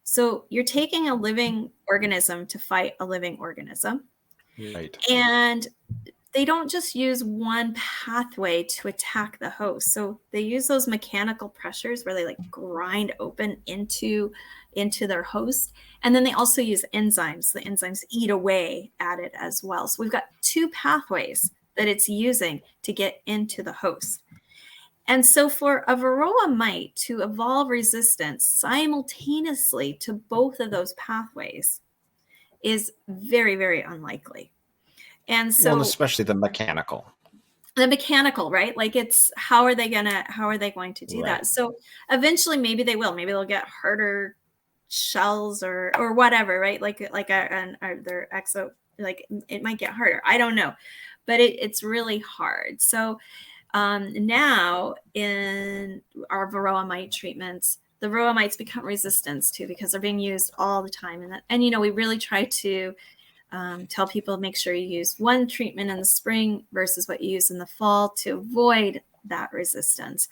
So you're taking a living organism to fight a living organism. Right. And they don't just use one pathway to attack the host. So they use those mechanical pressures where they like grind open into their host. And then they also use enzymes. The enzymes eat away at it as well. So we've got two pathways that it's using to get into the host. And so for a Varroa mite to evolve resistance simultaneously to both of those pathways is very, very unlikely. And so, well, especially the mechanical, right? Like it's, how are they going to do that? So eventually maybe they will, maybe they'll get harder shells or whatever, right? Like their exo, like it might get harder. I don't know, but it's really hard. So now in our Varroa mite treatments, the Varroa mites become resistant too, because they're being used all the time. And we really try to tell people, make sure you use one treatment in the spring versus what you use in the fall to avoid that resistance.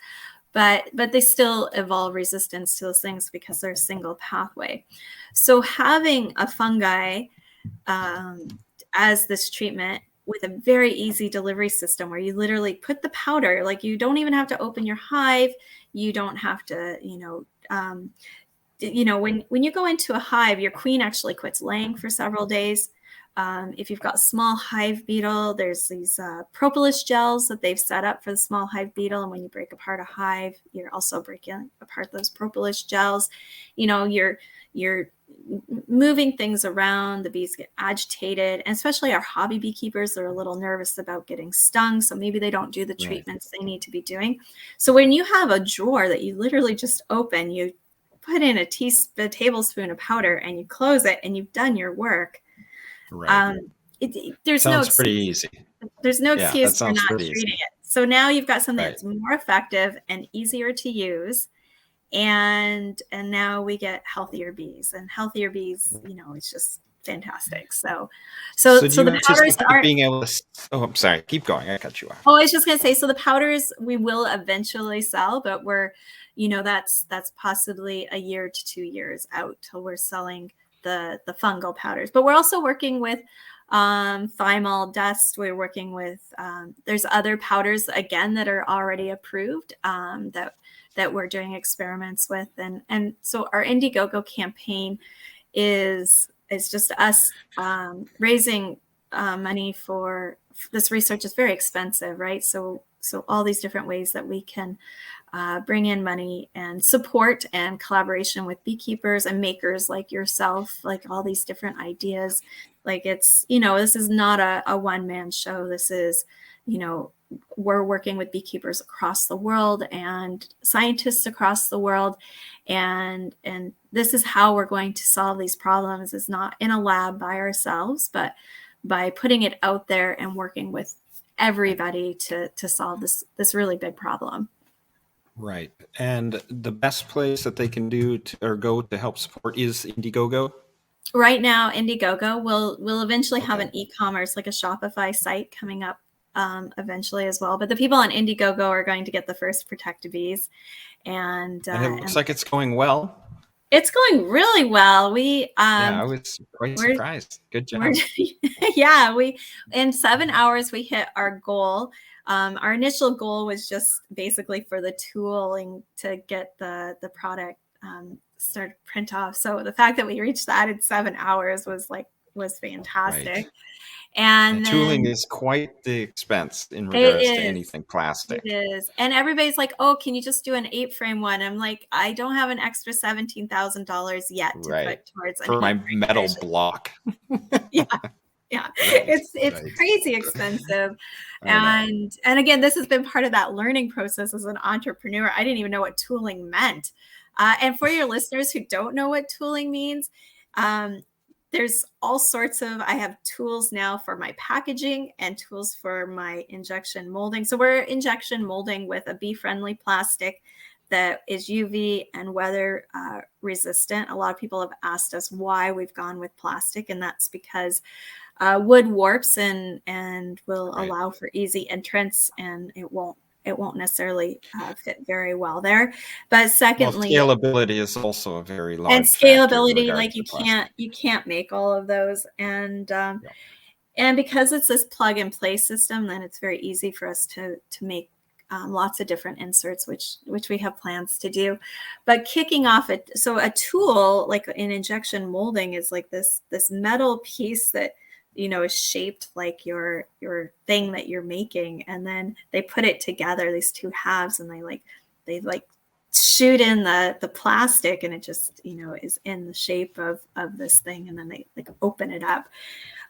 But they still evolve resistance to those things because they're a single pathway. So having a fungi as this treatment with a very easy delivery system where you literally put the powder, like you don't even have to open your hive. You don't have to, when you go into a hive, your queen actually quits laying for several days. If you've got a small hive beetle, there's these propolis gels that they've set up for the small hive beetle. And when you break apart a hive, you're also breaking apart those propolis gels. You're moving things around. The bees get agitated, and especially our hobby beekeepers, they're a little nervous about getting stung. So maybe they don't do the treatments they need to be doing. So when you have a drawer that you literally just open, you put in a tablespoon of powder and you close it and you've done your work. Right. There's sounds pretty easy. There's no excuse for not treating it. So now you've got something that's more effective and easier to use. And now we get healthier bees, and healthier bees, it's just fantastic. So the powders aren't being able to. Oh, I'm sorry. Keep going. I cut you off. Oh, I was just gonna say. So the powders we will eventually sell, but we're, that's possibly a year to 2 years out till we're selling the fungal powders. But we're also working with thymol dust. We're working with there's other powders again that are already approved that we're doing experiments with, and so our Indiegogo campaign is just us raising money for this research is very expensive, right? So all these different ways that we can bring in money and support and collaboration with beekeepers and makers like yourself, like all these different ideas. Like it's, this is not a one-man show. This is, we're working with beekeepers across the world and scientists across the world. And this is how we're going to solve these problems. It's not in a lab by ourselves, but by putting it out there and working with everybody to solve this really big problem. Right. And the best place that they can go to help support is Indiegogo. Right now, Indiegogo will eventually have an e-commerce, like a Shopify site coming up eventually as well. But the people on Indiegogo are going to get the first Protectabees. And it looks like it's going well. It's going really well. I was quite surprised. Good job. In 7 hours, we hit our goal. Our initial goal was just basically for the tooling to get the product started print off. So the fact that we reached that in 7 hours was fantastic. Right. And tooling is quite the expense in regards to anything plastic. It is. And everybody's like, oh, can you just do an 8-frame one? I'm like, I don't have an extra $17,000 yet to put towards for my metal block. Yeah. It's crazy expensive. And again, this has been part of that learning process as an entrepreneur. I didn't even know what tooling meant. And for your listeners who don't know what tooling means, there's all sorts of, I have tools now for my packaging and tools for my injection molding. So we're injection molding with a bee-friendly plastic that is UV and weather resistant. A lot of people have asked us why we've gone with plastic, and that's because wood warps and will allow for easy entrance, and it won't necessarily fit very well there. But secondly, scalability is also a very large and scalability, like you can't make all of those. And because it's this plug and play system, then it's very easy for us to make lots of different inserts, which we have plans to do. But kicking off a tool like an injection molding is like this metal piece that is shaped like your thing that you're making, and then they put it together, these two halves, and they shoot in the plastic, and it just is in the shape of this thing, and then they open it up.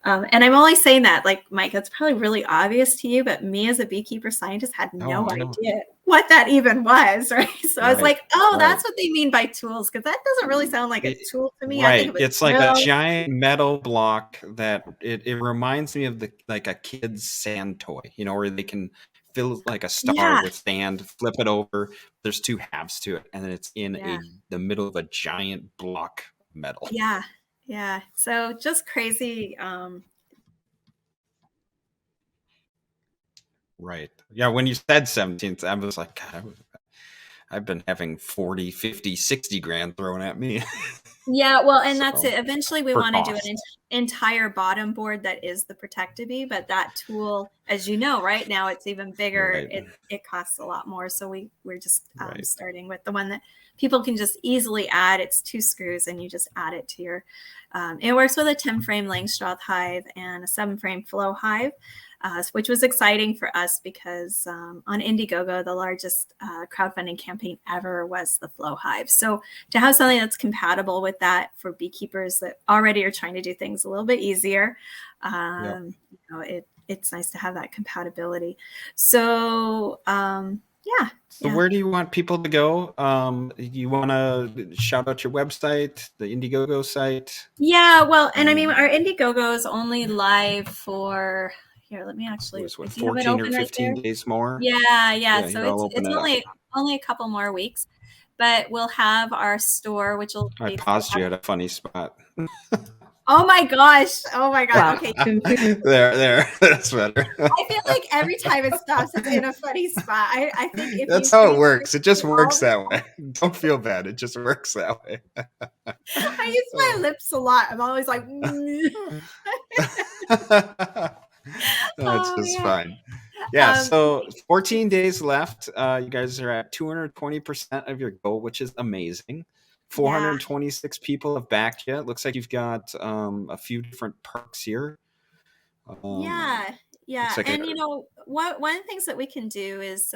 And I'm only saying that, like, Mike, that's probably really obvious to you, but me as a beekeeper scientist had no idea what that even was, right? So I was like, that's what they mean by tools, because that doesn't really sound like a tool to me. Right. It's like a giant metal block that it reminds me of a kid's sand toy, where they can fill like a star with sand, flip it over. There's two halves to it, and then it's in the middle of a giant block of metal. Yeah. Yeah. So just crazy. Right. Yeah. When you said 17th, I was like, God, I've been having 40, 50, 60 grand thrown at me. Yeah. Well, and that's it. Eventually we want to do an entire bottom board that is the Protectabee, but that tool, as you know, right now it's even bigger. Right. It costs a lot more. So we're just starting with the one that people can just easily add. It's 2 screws and you just add it to your, it works with a 10-frame Langstroth hive and a 7-frame flow hive, which was exciting for us because on Indiegogo, the largest crowdfunding campaign ever was the flow hive. So to have something that's compatible with that for beekeepers that already are trying to do things a little bit easier, it's nice to have that compatibility. So So where do you want people to go? You want to shout out your website, the Indiegogo site? Yeah, well, and I mean, our Indiegogo is only live for, here, let me actually, 14 or 15 days more? Yeah. So it's only a couple more weeks, but we'll have our store, which will I paused you at a funny spot. Oh my gosh. Okay. There. That's better. I feel like every time it stops, it's in a funny spot. I think that's how it works. It just works that way. Don't feel bad. It just works that way. I use my lips a lot. I'm always like, That's just fine. Yeah. So 14 days left. You guys are at 220% of your goal, which is amazing. 426 people have backed you. It looks like you've got a few different perks here. Yeah, yeah. It's like And one of the things that we can do is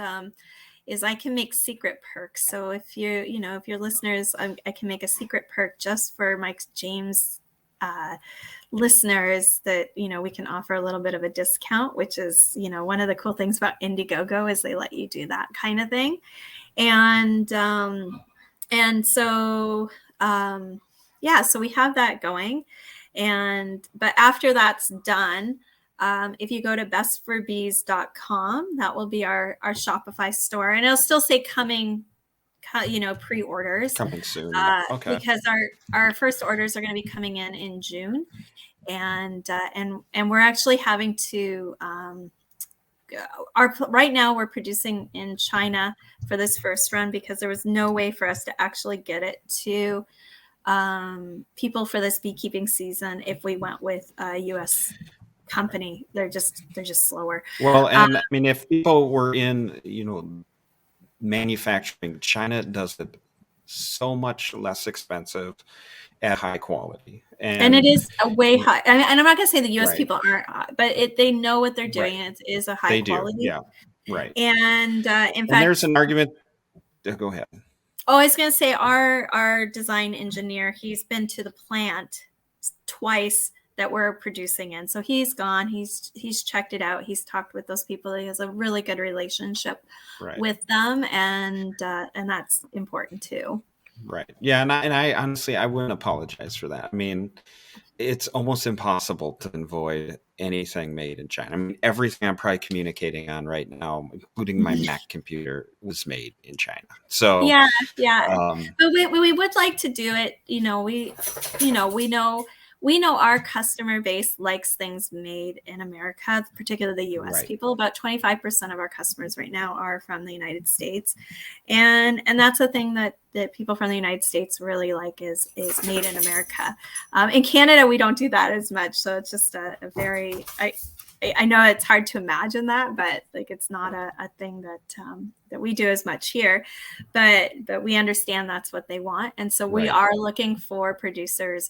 I can make secret perks. So if if your listeners, I can make a secret perk just for Mike James listeners that we can offer a little bit of a discount, which is one of the cool things about Indiegogo is they let you do that kind of thing. And so so we have that going. But after that's done, if you go to bestforbees.com, that will be our Shopify store, and it'll still say coming, pre-orders coming soon. Okay. Because our first orders are going to be coming in June, and we're actually having to right now we're producing in China for this first run because there was no way for us to actually get it to people for this beekeeping season if we went with a U.S. company. They're just slower. Well, and I mean, if people were in manufacturing, China does it so much less expensive at high quality, and it is a way high. And I'm not going to say the U.S. Right. people aren't, but they know what they're doing, and it is a high they quality. do, yeah, right. And in fact, there's an argument. Go ahead. Oh, I was going to say our design engineer, he's been to the plant twice that we're producing in. So he's gone. He's checked it out. He's talked with those people. He has a really good relationship with them, and that's important too. Right. Yeah, and I honestly I wouldn't apologize for that. I mean, it's almost impossible to avoid anything made in China. I mean, everything I'm probably communicating on right now, including my Mac computer, was made in China. So yeah. But we would like to do it. We know our customer base likes things made in America, particularly the U.S. people. About 25% of our customers right now are from the United States, and that's the thing that people from the United States really like is made in America. In Canada, we don't do that as much, so it's just a very I know it's hard to imagine that, but it's not a thing that we do as much here. But we understand that's what they want, and so we are looking for producers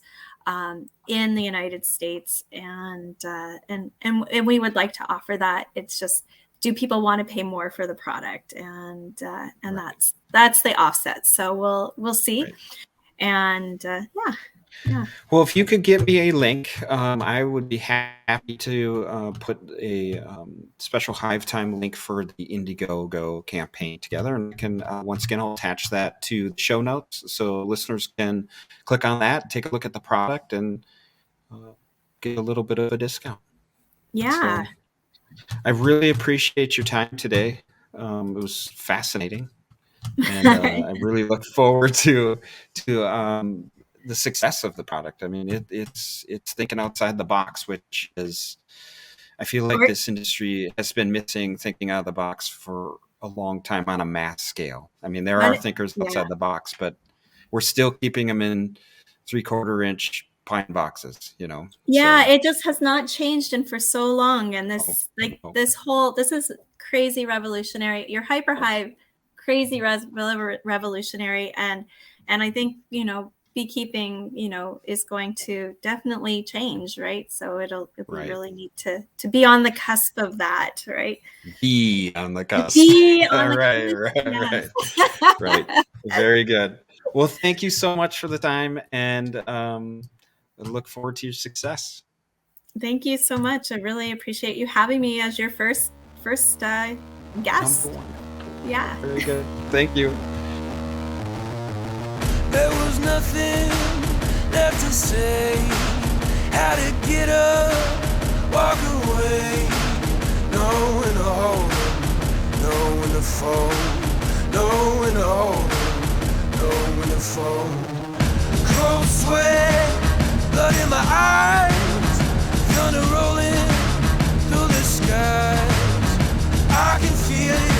in the United States, and we would like to offer that. It's just, do people want to pay more for the product, and that's the offset. So we'll see, and yeah. Well, if you could give me a link, I would be happy to put a special Hive Time link for the Indiegogo campaign together. And I can, once again, I'll attach that to the show notes so listeners can click on that, take a look at the product, and get a little bit of a discount. Yeah. So, I really appreciate your time today. It was fascinating. And I really look forward to the success of the product. I mean, it's thinking outside the box, which is, I feel like this industry has been missing thinking out of the box for a long time on a mass scale. I mean, there are thinkers outside the box, but we're still keeping them in 3/4 inch pine boxes, Yeah, so. It just has not changed and for so long. And this this is crazy revolutionary. Your Hyper Hive, crazy revolutionary. And I think, beekeeping, is going to definitely change, right? So we really need to be on the cusp of that, right? Be on the cusp. Right. Very good. Well, thank you so much for the time, and I look forward to your success. Thank you so much. I really appreciate you having me as your first guest. Number one. Yeah. Very good. Thank you. There was nothing left to say. How to get up, walk away. Know when to hold them, know when to fold. Know when to hold them, know when to fold. Cold sweat, blood in my eyes. Thunder rolling through the skies. I can feel it.